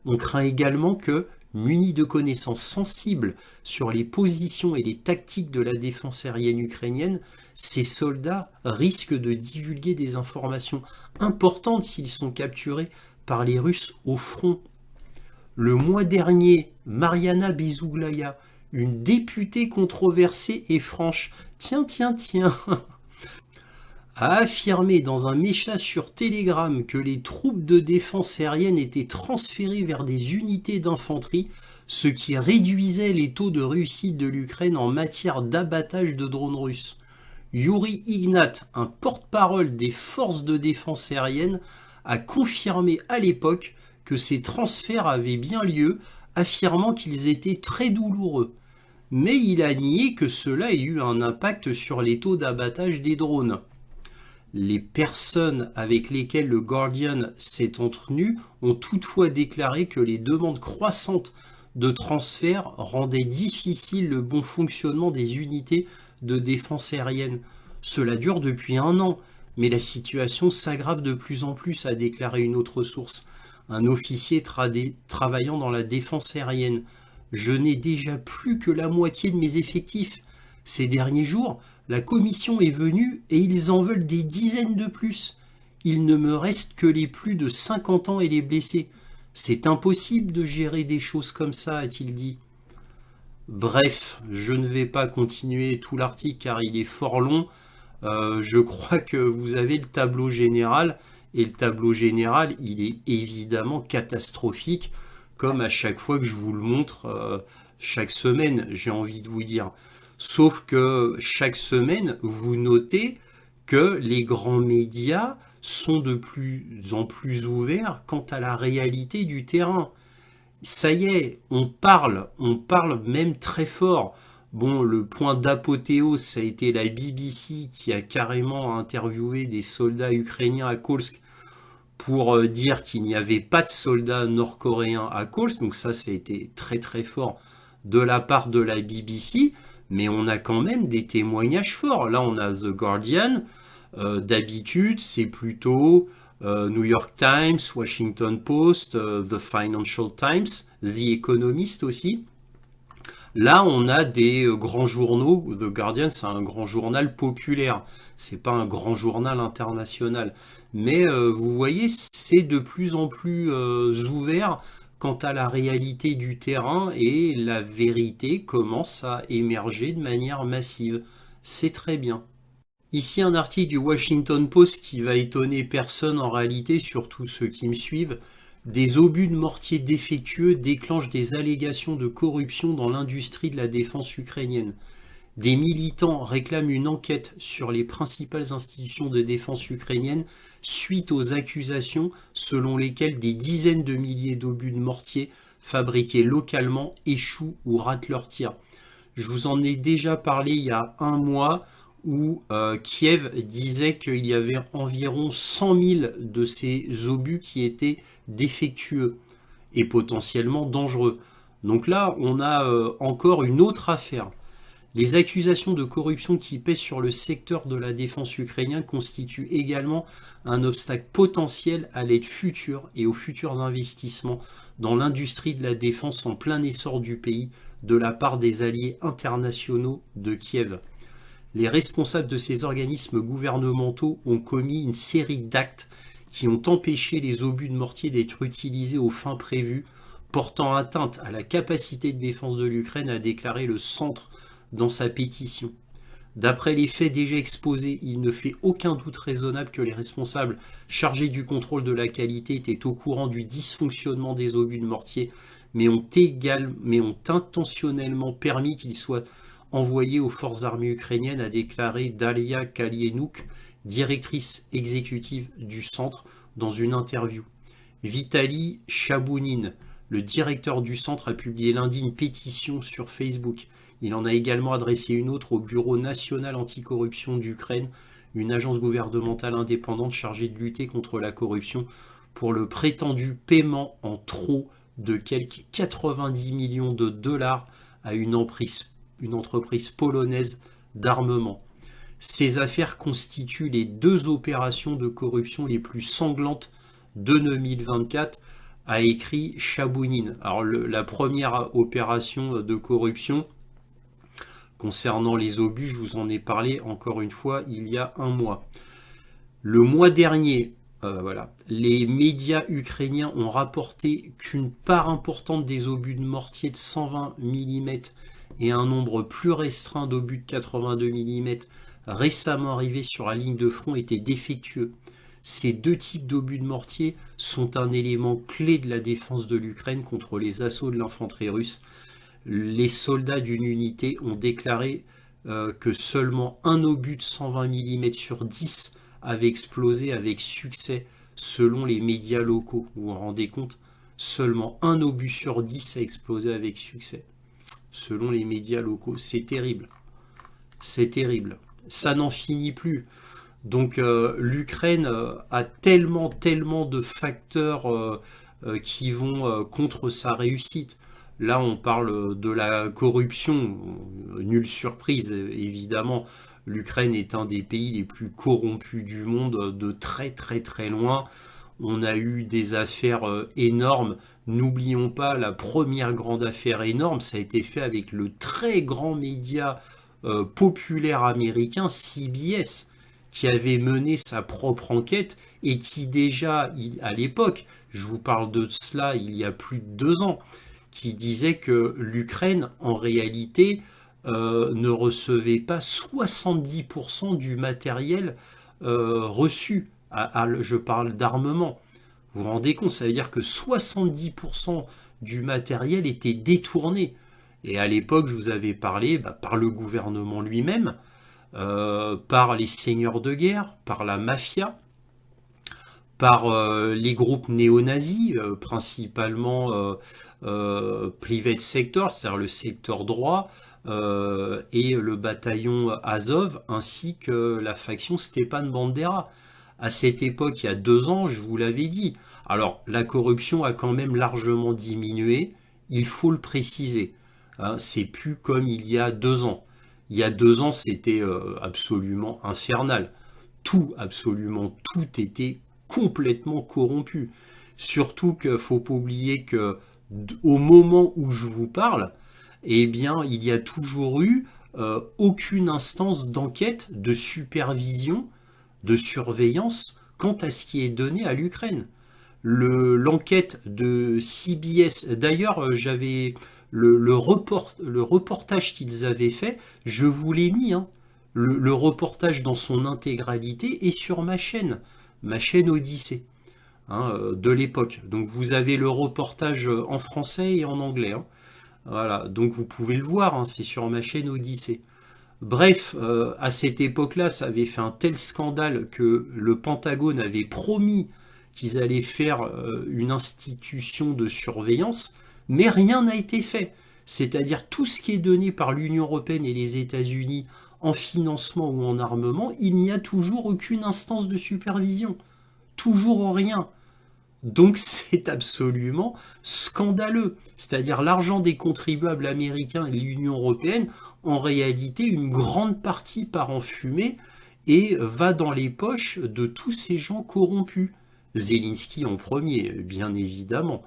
On craint également que, munis de connaissances sensibles sur les positions et les tactiques de la défense aérienne ukrainienne, ces soldats risquent de divulguer des informations importantes s'ils sont capturés par les Russes au front. Le mois dernier, Mariana Bezuglaya, une députée controversée et franche, tiens, a affirmé dans un message sur Telegram que les troupes de défense aérienne étaient transférées vers des unités d'infanterie, ce qui réduisait les taux de réussite de l'Ukraine en matière d'abattage de drones russes. Yuri Ignat, un porte-parole des forces de défense aérienne, a confirmé à l'époque que ces transferts avaient bien lieu, affirmant qu'ils étaient très douloureux. Mais il a nié que cela ait eu un impact sur les taux d'abattage des drones. Les personnes avec lesquelles le Guardian s'est entretenu ont toutefois déclaré que les demandes croissantes de transfert rendaient difficile le bon fonctionnement des unités de défense aérienne. Cela dure depuis 1 an, mais la situation s'aggrave de plus en plus, a déclaré une autre source, un officier travaillant dans la défense aérienne. Je n'ai déjà plus que la moitié de mes effectifs. Ces derniers jours, la commission est venue et ils en veulent des dizaines de plus. Il ne me reste que les plus de 50 ans et les blessés. C'est impossible de gérer des choses comme ça, a-t-il dit. Bref, je ne vais pas continuer tout l'article car il est fort long. Je crois que vous avez le tableau général et le tableau général, il est évidemment catastrophique comme à chaque fois que je vous le montre chaque semaine, j'ai envie de vous dire. Sauf que chaque semaine, vous notez que les grands médias sont de plus en plus ouverts quant à la réalité du terrain. Ça y est, on parle même très fort. Bon, le point d'apothéose, ça a été la BBC qui a carrément interviewé des soldats ukrainiens à Kursk pour dire qu'il n'y avait pas de soldats nord-coréens à Kursk. Donc ça a été très très fort de la part de la BBC. Mais on a quand même des témoignages forts. Là, on a The Guardian. D'habitude, c'est plutôt New York Times, Washington Post, The Financial Times, The Economist aussi. Là, on a des grands journaux. The Guardian, c'est un grand journal populaire. C'est pas un grand journal international. Mais vous voyez, c'est de plus en plus ouvert quant à la réalité du terrain et la vérité commence à émerger de manière massive. C'est très bien. Ici un article du Washington Post qui va étonner personne en réalité, surtout ceux qui me suivent. Des obus de mortier défectueux déclenchent des allégations de corruption dans l'industrie de la défense ukrainienne. Des militants réclament une enquête sur les principales institutions de défense ukrainiennes suite aux accusations selon lesquelles des dizaines de milliers d'obus de mortier fabriqués localement échouent ou ratent leur tir. Je vous en ai déjà parlé il y a un mois où Kiev disait qu'il y avait environ 100 000 de ces obus qui étaient défectueux et potentiellement dangereux. Donc là, on a encore une autre affaire. Les accusations de corruption qui pèsent sur le secteur de la défense ukrainien constituent également un obstacle potentiel à l'aide future et aux futurs investissements dans l'industrie de la défense en plein essor du pays de la part des alliés internationaux de Kiev. Les responsables de ces organismes gouvernementaux ont commis une série d'actes qui ont empêché les obus de mortier d'être utilisés aux fins prévues, portant atteinte à la capacité de défense de l'Ukraine, a déclaré le centre dans sa pétition. D'après les faits déjà exposés, il ne fait aucun doute raisonnable que les responsables chargés du contrôle de la qualité étaient au courant du dysfonctionnement des obus de mortier, mais ont intentionnellement permis qu'ils soient envoyés aux forces armées ukrainiennes, a déclaré Dalia Kalienuk, directrice exécutive du centre, dans une interview. Vitali Chabounine, le directeur du centre, a publié lundi une pétition sur Facebook. Il en a également adressé une autre au Bureau national anticorruption d'Ukraine, une agence gouvernementale indépendante chargée de lutter contre la corruption, pour le prétendu paiement en trop de quelques 90 millions de dollars à une entreprise polonaise d'armement. Ces affaires constituent les deux opérations de corruption les plus sanglantes de 2024, a écrit Chabounine. Alors la première opération de corruption concernant les obus, je vous en ai parlé encore une fois il y a un mois. Le mois dernier, les médias ukrainiens ont rapporté qu'une part importante des obus de mortier de 120 mm et un nombre plus restreint d'obus de 82 mm récemment arrivés sur la ligne de front étaient défectueux. Ces deux types d'obus de mortier sont un élément clé de la défense de l'Ukraine contre les assauts de l'infanterie russe. Les soldats d'une unité ont déclaré que seulement un obus de 120 mm sur 10 avait explosé avec succès selon les médias locaux. Vous vous rendez compte? Seulement un obus sur 10 a explosé avec succès selon les médias locaux. C'est terrible. C'est terrible. Ça n'en finit plus. Donc l'Ukraine a tellement de facteurs qui vont contre sa réussite. Là, on parle de la corruption. Nulle surprise, évidemment. L'Ukraine est un des pays les plus corrompus du monde de très loin. On a eu des affaires énormes. N'oublions pas la première grande affaire énorme, ça a été fait avec le très grand média populaire américain CBS, qui avait mené sa propre enquête et qui déjà, à l'époque, je vous parle de cela il y a plus de 2 ans, qui disait que l'Ukraine, en réalité, ne recevait pas 70% du matériel reçu. Je parle d'armement. Vous vous rendez compte, ça veut dire que 70% du matériel était détourné. Et à l'époque, je vous avais parlé par le gouvernement lui-même, par les seigneurs de guerre, par la mafia, par les groupes néo-nazis, principalement private sector, c'est-à-dire le secteur droit, et le bataillon Azov, ainsi que la faction Stepan Bandera. À cette époque, il y a 2 ans, je vous l'avais dit. Alors, la corruption a quand même largement diminué, il faut le préciser. Hein, c'est plus comme il y a 2 ans. Il y a 2 ans, c'était absolument infernal. Absolument tout était complètement corrompu. Surtout qu'il ne faut pas oublier que au moment où je vous parle, eh bien, il y a toujours eu aucune instance d'enquête, de supervision, de surveillance quant à ce qui est donné à l'Ukraine. L'enquête de CBS, d'ailleurs, j'avais le reportage qu'ils avaient fait, je vous l'ai mis, hein, le reportage dans son intégralité est sur ma chaîne Odyssée, hein, de l'époque. Donc vous avez le reportage en français et en anglais. Hein. Voilà, donc vous pouvez le voir, hein, c'est sur ma chaîne Odyssée. Bref, à cette époque-là, ça avait fait un tel scandale que le Pentagone avait promis qu'ils allaient faire une institution de surveillance. Mais rien n'a été fait. C'est-à-dire tout ce qui est donné par l'Union européenne et les États-Unis en financement ou en armement, il n'y a toujours aucune instance de supervision. Toujours rien. Donc c'est absolument scandaleux. C'est-à-dire l'argent des contribuables américains et de l'Union européenne, en réalité, une grande partie part en fumée et va dans les poches de tous ces gens corrompus. Zelensky en premier, bien évidemment,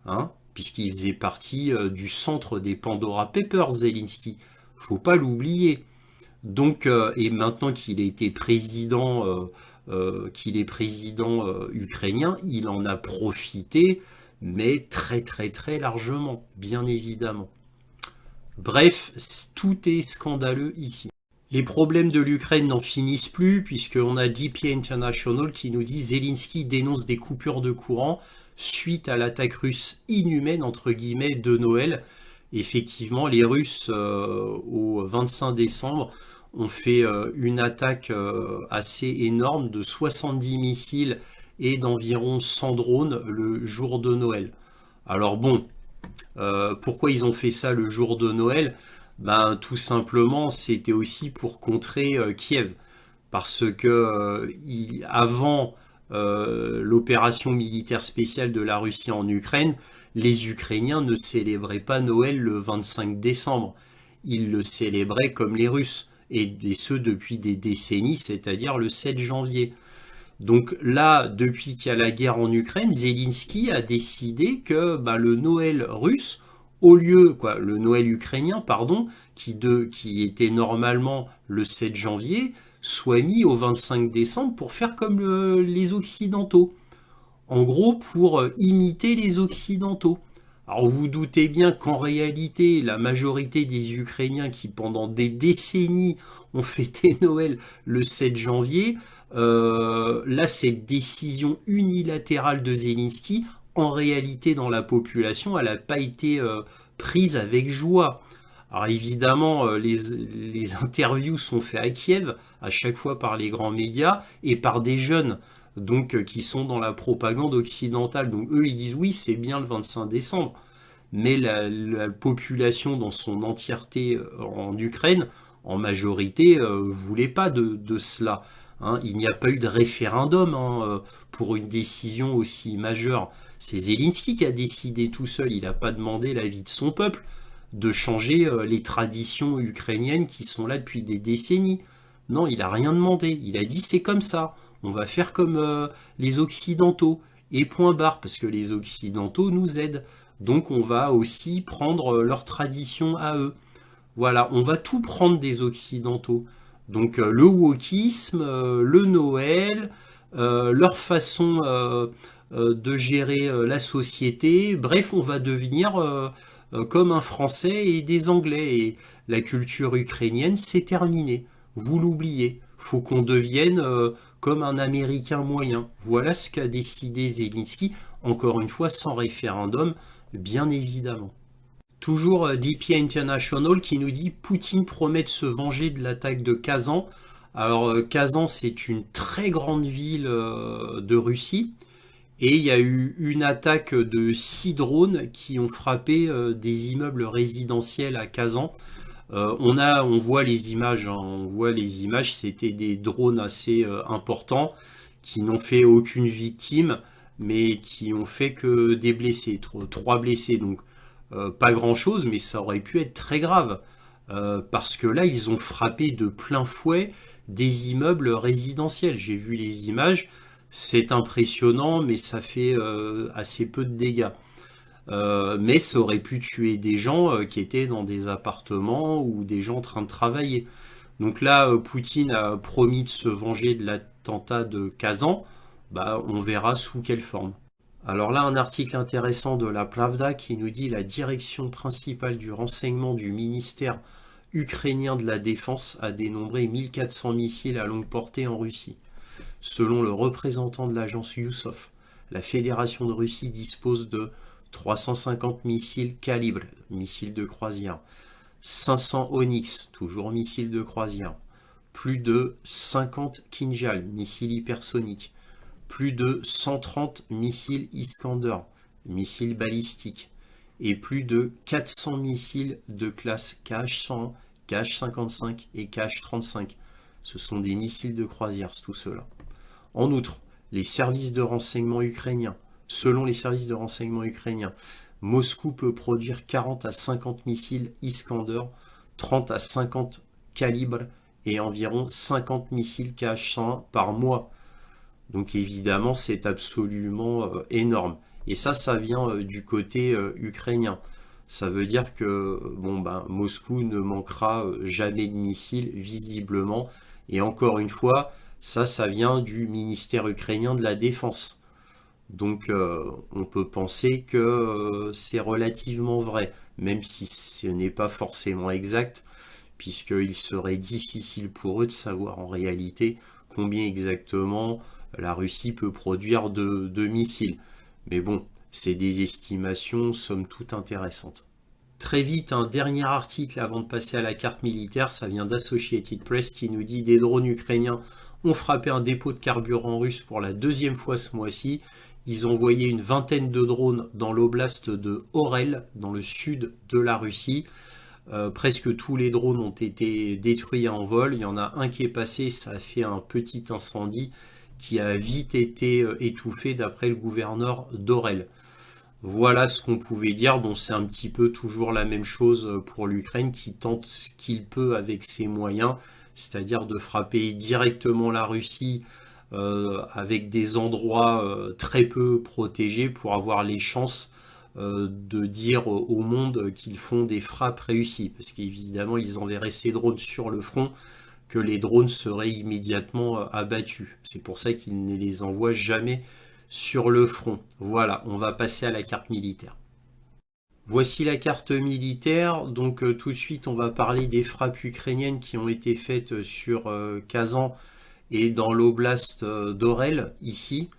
hein, puisqu'il faisait partie du centre des Pandora Papers, Zelensky. Faut pas l'oublier. Donc, et maintenant qu'il a été président, ukrainien, il en a profité, mais très très très largement, bien évidemment. Bref, tout est scandaleux ici. Les problèmes de l'Ukraine n'en finissent plus, puisqu'on a DPA International qui nous dit Zelensky dénonce des coupures de courant suite à l'attaque russe inhumaine, entre guillemets, de Noël. Effectivement, les Russes, au 25 décembre, ont fait une attaque assez énorme de 70 missiles et d'environ 100 drones le jour de Noël. Alors bon, pourquoi ils ont fait ça le jour de Noël? Ben, tout simplement, c'était aussi pour contrer Kiev. Parce que avant l'opération militaire spéciale de la Russie en Ukraine, les Ukrainiens ne célébraient pas Noël le 25 décembre. Ils le célébraient comme les Russes, et ce depuis des décennies, c'est-à-dire le 7 janvier. Donc là, depuis qu'il y a la guerre en Ukraine, Zelensky a décidé que ben, le Noël russe, au lieu, quoi, le Noël ukrainien, pardon, qui était normalement le 7 janvier, soit mis au 25 décembre pour faire comme les Occidentaux. En gros, pour imiter les Occidentaux. Alors vous doutez bien qu'en réalité, la majorité des Ukrainiens qui pendant des décennies ont fêté Noël le 7 janvier, là cette décision unilatérale de Zelensky, en réalité dans la population, elle n'a pas été prise avec joie. Alors évidemment, les interviews sont faites à Kiev, à chaque fois par les grands médias, et par des jeunes donc qui sont dans la propagande occidentale. Donc eux, ils disent oui, c'est bien le 25 décembre. Mais la population dans son entièreté en Ukraine, en majorité, voulait pas de cela. Hein. Il n'y a pas eu de référendum hein, pour une décision aussi majeure. C'est Zelensky qui a décidé tout seul. Il n'a pas demandé l'avis de son peuple de changer les traditions ukrainiennes qui sont là depuis des décennies. Non, il n'a rien demandé. Il a dit c'est comme ça. On va faire comme les Occidentaux. Et point barre, parce que les Occidentaux nous aident. Donc on va aussi prendre leurs traditions à eux. Voilà, on va tout prendre des Occidentaux. Donc le wokisme, le Noël, leur façon de gérer la société. Bref, on va devenir comme un Français et des Anglais. Et la culture ukrainienne, c'est terminé. Vous l'oubliez. Faut qu'on devienne comme un Américain moyen. Voilà ce qu'a décidé Zelensky, encore une fois sans référendum, bien évidemment. Toujours DPA International qui nous dit Poutine promet de se venger de l'attaque de Kazan. Alors Kazan c'est une très grande ville de Russie et il y a eu une attaque de 6 drones qui ont frappé des immeubles résidentiels à Kazan. On voit les images, hein, on voit les images, c'était des drones assez importants qui n'ont fait aucune victime, mais qui ont fait que des blessés, 3 blessés, donc pas grand-chose, mais ça aurait pu être très grave, parce que là, ils ont frappé de plein fouet des immeubles résidentiels. J'ai vu les images, c'est impressionnant, mais ça fait assez peu de dégâts. Mais ça aurait pu tuer des gens qui étaient dans des appartements ou des gens en train de travailler. Donc là, Poutine a promis de se venger de l'attentat de Kazan. Bah, on verra sous quelle forme. Alors là, un article intéressant de la Pravda qui nous dit la direction principale du renseignement du ministère ukrainien de la Défense a dénombré 1400 missiles à longue portée en Russie. Selon le représentant de l'agence Youssof, la Fédération de Russie dispose de 350 missiles calibre, missiles de croisière, 500 Onyx, toujours missiles de croisière, plus de 50 Kinjal, missiles hypersoniques, plus de 130 missiles Iskander, missiles balistiques, et plus de 400 missiles de classe KH-100, KH-55 et KH-35. Ce sont des missiles de croisière, tout cela. En outre, les services de renseignement ukrainiens, selon les services de renseignement ukrainiens, Moscou peut produire 40 à 50 missiles Iskander, 30 à 50 calibres et environ 50 missiles KH-101 par mois. Donc évidemment, c'est absolument énorme. Et ça vient du côté ukrainien. Ça veut dire que Moscou ne manquera jamais de missiles, visiblement. Et encore une fois, ça vient du ministère ukrainien de la Défense. Donc on peut penser que c'est relativement vrai, même si ce n'est pas forcément exact, puisqu'il serait difficile pour eux de savoir en réalité combien exactement la Russie peut produire de missiles. Mais bon, c'est des estimations somme toute intéressantes. Très vite, un dernier article avant de passer à la carte militaire, ça vient d'Associated Press qui nous dit des drones ukrainiens ont frappé un dépôt de carburant russe pour la deuxième fois ce mois-ci. Ils ont envoyé une vingtaine de drones dans l'oblast de Orel, dans le sud de la Russie. Presque tous les drones ont été détruits en vol. Il y en a un qui est passé, ça a fait un petit incendie qui a vite été étouffé d'après le gouverneur d'Orel. Voilà ce qu'on pouvait dire. Bon, c'est un petit peu toujours la même chose pour l'Ukraine qui tente ce qu'il peut avec ses moyens, c'est-à-dire de frapper directement la Russie avec des endroits très peu protégés pour avoir les chances de dire au monde qu'ils font des frappes réussies. Parce qu'évidemment, ils enverraient ces drones sur le front, que les drones seraient immédiatement abattus. C'est pour ça qu'ils ne les envoient jamais sur le front. Voilà, on va passer à la carte militaire. Voici la carte militaire. Donc tout de suite, on va parler des frappes ukrainiennes qui ont été faites sur Kazan et dans l'oblast d'Orel, ici.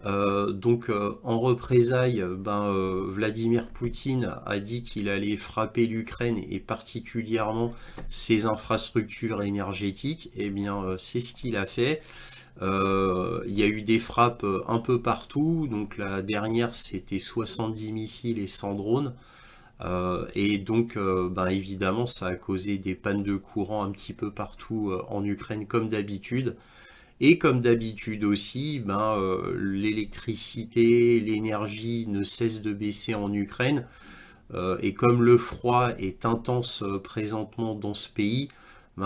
En représailles, Vladimir Poutine a dit qu'il allait frapper l'Ukraine et particulièrement ses infrastructures énergétiques. Eh bien, c'est ce qu'il a fait. Il y a eu des frappes un peu partout. Donc la dernière, c'était 70 missiles et 100 drones. Évidemment, ça a causé des pannes de courant un petit peu partout en Ukraine, comme d'habitude. Et comme d'habitude aussi, l'électricité, l'énergie ne cessent de baisser en Ukraine. Et comme le froid est intense présentement dans ce pays,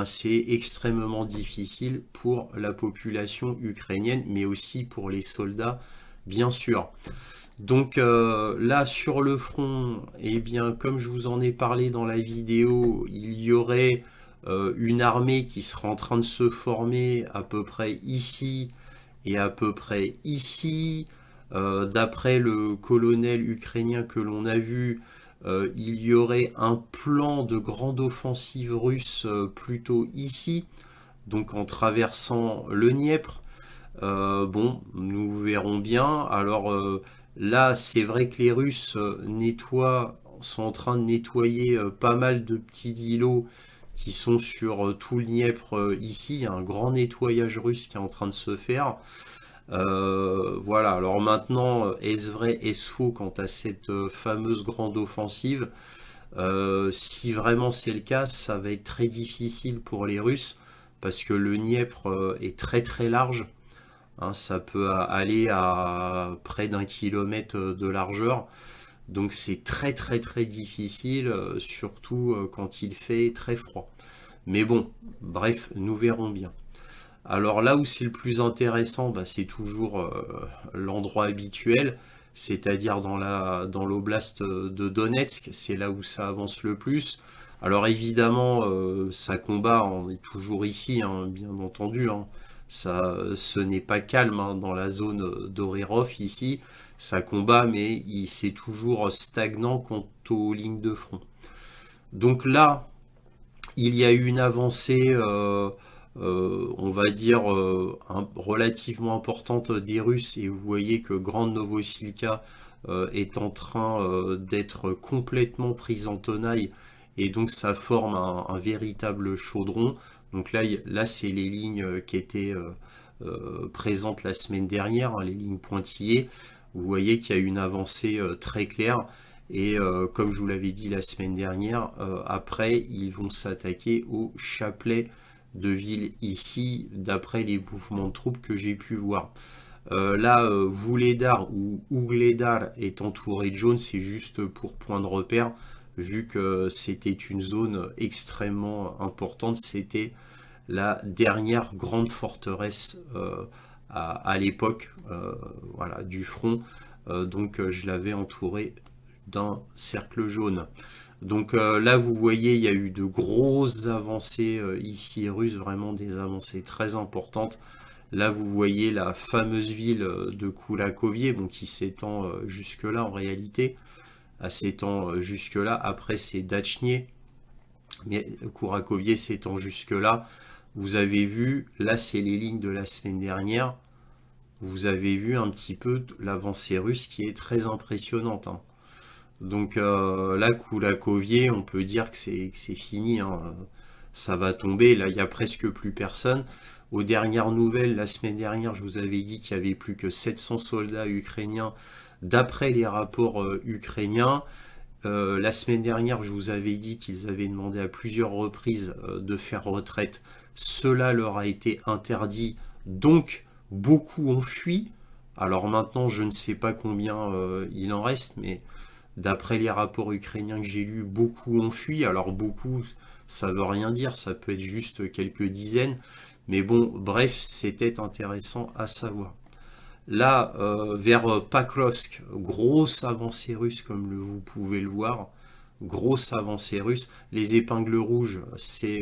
c'est extrêmement difficile pour la population ukrainienne, mais aussi pour les soldats, bien sûr. Donc là, sur le front, eh bien, comme je vous en ai parlé dans la vidéo, il y aurait une armée qui sera en train de se former à peu près ici et à peu près ici. D'après le colonel ukrainien que l'on a vu, il y aurait un plan de grande offensive russe plutôt ici, donc en traversant le Dniepr. Nous verrons bien. Alors là, c'est vrai que les Russes sont en train de nettoyer pas mal de petits îlots qui sont sur tout le Dniepr ici. Il y a un grand nettoyage russe qui est en train de se faire. Voilà, alors maintenant, est-ce vrai, est-ce faux quant à cette fameuse grande offensive? Si vraiment c'est le cas, ça va être très difficile pour les Russes parce que le Dniepr est très très large. Hein, ça peut aller à près d'1 kilomètre de largeur. Donc c'est très très très difficile, surtout quand il fait très froid. Mais bon, bref, nous verrons bien. Alors là où c'est le plus intéressant, c'est toujours l'endroit habituel, c'est-à-dire dans l'oblast de Donetsk, c'est là où ça avance le plus. Alors évidemment, ça combat, on est toujours ici, hein, bien entendu, hein. Ce n'est pas calme hein, dans la zone d'Orerov ici, ça combat, mais c'est toujours stagnant quant aux lignes de front. Donc là, il y a eu une avancée, on va dire, relativement importante des Russes, et vous voyez que Grande Novosilka est en train d'être complètement prise en tenaille, et donc ça forme un véritable chaudron. Donc là c'est les lignes qui étaient présentes la semaine dernière, hein, les lignes pointillées. Vous voyez qu'il y a une avancée très claire. Et comme je vous l'avais dit la semaine dernière, après, ils vont s'attaquer au chapelet de ville ici, d'après les mouvements de troupes que j'ai pu voir. Là, Vuhledar ou Ougledar est entouré de jaune, c'est juste pour point de repère, vu que c'était une zone extrêmement importante, c'était la dernière grande forteresse à l'époque voilà, du front. Donc je l'avais entouré d'un cercle jaune. Donc là, vous voyez, il y a eu de grosses avancées ici russes, vraiment des avancées très importantes. Là, vous voyez la fameuse ville de Koulakovie, bon, qui s'étend jusque-là en réalité, elle s'étend jusque-là. Après, c'est Dachnier, mais Kourakovie s'étend jusque-là. Vous avez vu, là, c'est les lignes de la semaine dernière. Vous avez vu un petit peu l'avancée russe qui est très impressionnante, hein. Donc là, Koulakovie, on peut dire que c'est fini, hein. Ça va tomber. Là, il n'y a presque plus personne. Aux dernières nouvelles, la semaine dernière, je vous avais dit qu'il n'y avait plus que 700 soldats ukrainiens d'après les rapports ukrainiens. La semaine dernière, je vous avais dit qu'ils avaient demandé à plusieurs reprises de faire retraite. Cela leur a été interdit, donc beaucoup ont fui. Alors maintenant, je ne sais pas combien il en reste, mais d'après les rapports ukrainiens que j'ai lus, beaucoup ont fui. Alors beaucoup, ça veut rien dire, ça peut être juste quelques dizaines. Mais bon, bref, c'était intéressant à savoir. Là, vers Pakrovsk, grosse avancée russe comme vous pouvez le voir. Grosse avancée russe. Les épingles rouges, c'est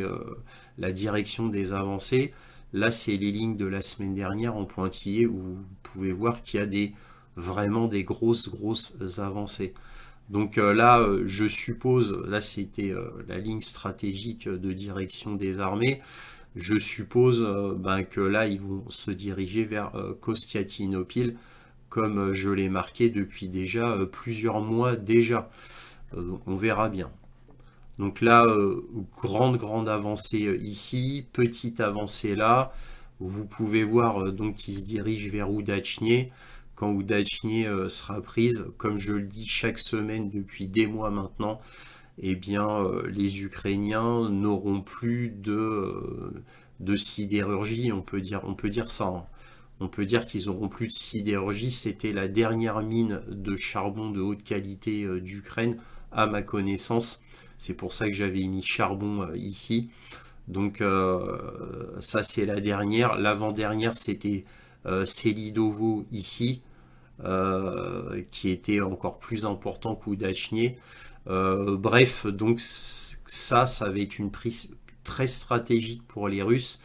la direction des avancées. Là, c'est les lignes de la semaine dernière en pointillé où vous pouvez voir qu'il y a vraiment des grosses avancées. Donc là, je suppose, là c'était la ligne stratégique de direction des armées. Je suppose que là, ils vont se diriger vers Kostiatynopil, comme je l'ai marqué depuis déjà plusieurs mois déjà. On verra bien. Donc là, grande avancée ici, petite avancée là. Vous pouvez voir donc qu'ils se dirigent vers Oudachnier. Quand Oudachnier sera prise, comme je le dis chaque semaine depuis des mois maintenant, eh bien, les Ukrainiens n'auront plus de sidérurgie, on peut dire ça, hein. On peut dire qu'ils n'auront plus de sidérurgie. C'était la dernière mine de charbon de haute qualité d'Ukraine, à ma connaissance. C'est pour ça que j'avais mis charbon ici. Donc ça, c'est la dernière. L'avant-dernière, c'était Selidovo ici, qui était encore plus important qu'Oudachnier. Bref, donc ça va être une prise très stratégique pour les Russes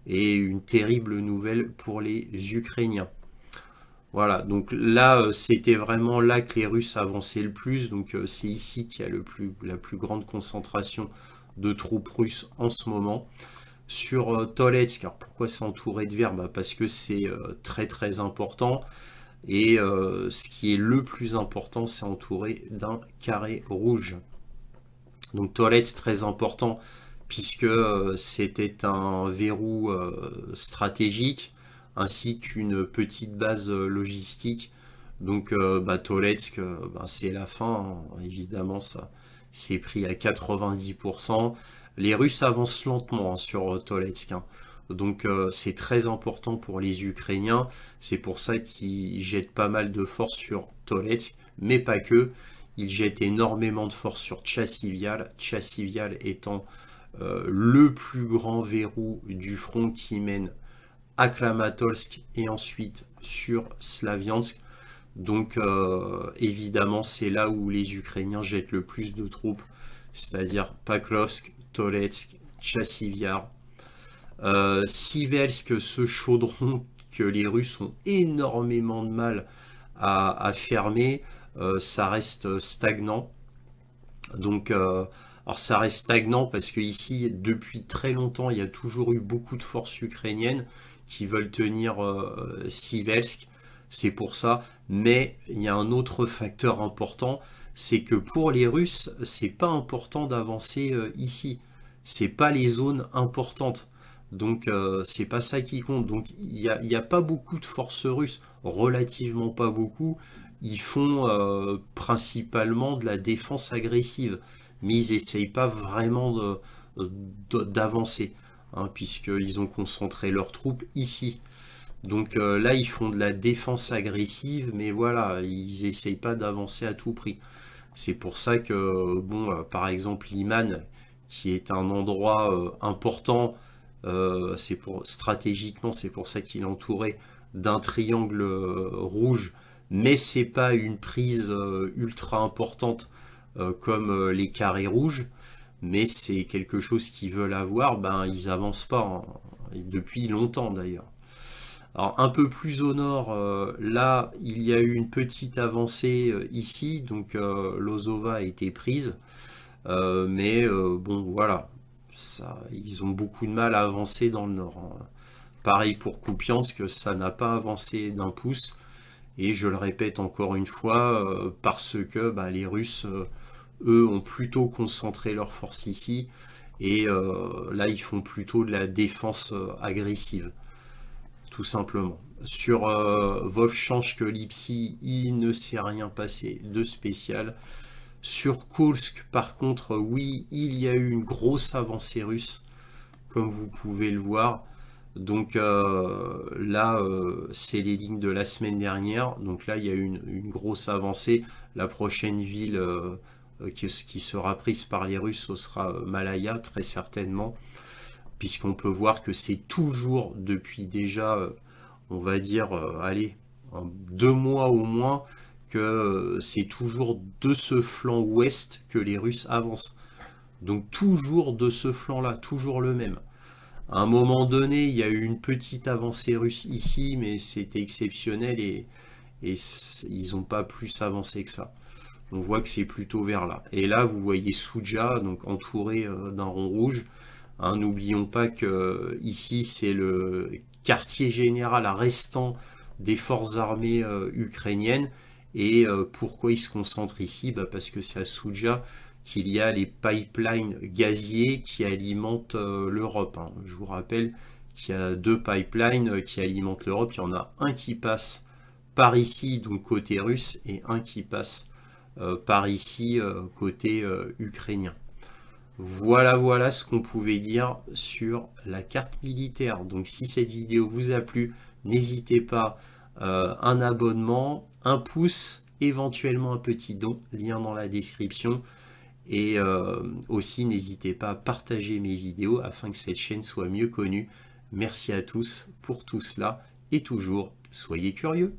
et une terrible nouvelle pour les Ukrainiens. Voilà, donc là, c'était vraiment là que les Russes avançaient le plus. Donc c'est ici qu'il y a la plus grande concentration de troupes russes en ce moment. Sur Toretsk, alors pourquoi c'est entouré de vert? Parce que c'est très important. Et ce qui est le plus important, c'est entouré d'un carré rouge. Donc Toretsk, très important, puisque c'était un verrou stratégique, ainsi qu'une petite base logistique. Donc Toretsk, c'est la fin, hein. Évidemment, ça c'est pris à 90%. Les Russes avancent lentement, hein, sur Toretsk, hein. Donc c'est très important pour les Ukrainiens. C'est pour ça qu'ils jettent pas mal de force sur Toretsk, mais pas que. Ils jettent énormément de force sur Tchassivial. Tchassivial étant le plus grand verrou du front qui mène à Kramatorsk et ensuite sur Slaviansk. Donc évidemment, c'est là où les Ukrainiens jettent le plus de troupes, c'est-à-dire Pakrovsk, Toretsk, Tchassivial. Siversk, ce chaudron que les Russes ont énormément de mal à fermer, ça reste stagnant. Donc, alors ça reste stagnant parce que ici, depuis très longtemps, il y a toujours eu beaucoup de forces ukrainiennes qui veulent tenir Siversk. C'est pour ça. Mais il y a un autre facteur important, c'est que pour les Russes, c'est pas important d'avancer ici. C'est pas les zones importantes. Donc c'est pas ça qui compte. Donc il y a pas beaucoup de forces russes, relativement pas beaucoup, ils font principalement de la défense agressive, mais ils n'essayent pas vraiment d'avancer, hein, puisqu'ils ont concentré leurs troupes ici. Donc là, ils font de la défense agressive, mais voilà, ils n'essayent pas d'avancer à tout prix. C'est pour ça que, bon, par exemple, Liman, qui est un endroit important, stratégiquement, c'est pour ça qu'il est entouré d'un triangle rouge, mais c'est pas une prise ultra importante comme les carrés rouges, mais c'est quelque chose qu'ils veulent avoir, ben ils avancent pas, hein, depuis longtemps d'ailleurs. Alors un peu plus au nord, là il y a eu une petite avancée ici, donc Lozova a été prise, mais bon voilà, ça, ils ont beaucoup de mal à avancer dans le nord, hein. Pareil pour Kupiansk, ça n'a pas avancé d'un pouce, et je le répète encore une fois, parce que bah, les Russes, eux, ont plutôt concentré leurs forces ici, et là ils font plutôt de la défense agressive tout simplement. Sur Wolfschansk, Lipsi, il ne s'est rien passé de spécial. Sur Kursk, par contre, oui, il y a eu une grosse avancée russe, comme vous pouvez le voir. Donc là, c'est les lignes de la semaine dernière. Donc là, il y a eu une grosse avancée. La prochaine ville qui sera prise par les Russes, ce sera Malaya, très certainement, puisqu'on peut voir que c'est toujours depuis déjà, on va dire, allez, 2 mois au moins, que c'est toujours de ce flanc ouest que les Russes avancent. Donc toujours de ce flanc-là, toujours le même. À un moment donné, il y a eu une petite avancée russe ici, mais c'était exceptionnel et ils n'ont pas plus avancé que ça. On voit que c'est plutôt vers là. Et là, vous voyez Souja, donc entouré d'un rond rouge. Hein, n'oublions pas que ici c'est le quartier général restant des forces armées ukrainiennes. Et pourquoi ils se concentrent ici? Bah parce que c'est à Souja qu'il y a les pipelines gaziers qui alimentent l'Europe, hein. Je vous rappelle qu'il y a 2 pipelines qui alimentent l'Europe. Il y en a un qui passe par ici, donc côté russe, et un qui passe par ici, côté ukrainien. Voilà, voilà ce qu'on pouvait dire sur la carte militaire. Donc si cette vidéo vous a plu, n'hésitez pas, un abonnement, un pouce, éventuellement un petit don, lien dans la description. Et aussi n'hésitez pas à partager mes vidéos afin que cette chaîne soit mieux connue. Merci à tous pour tout cela et toujours soyez curieux.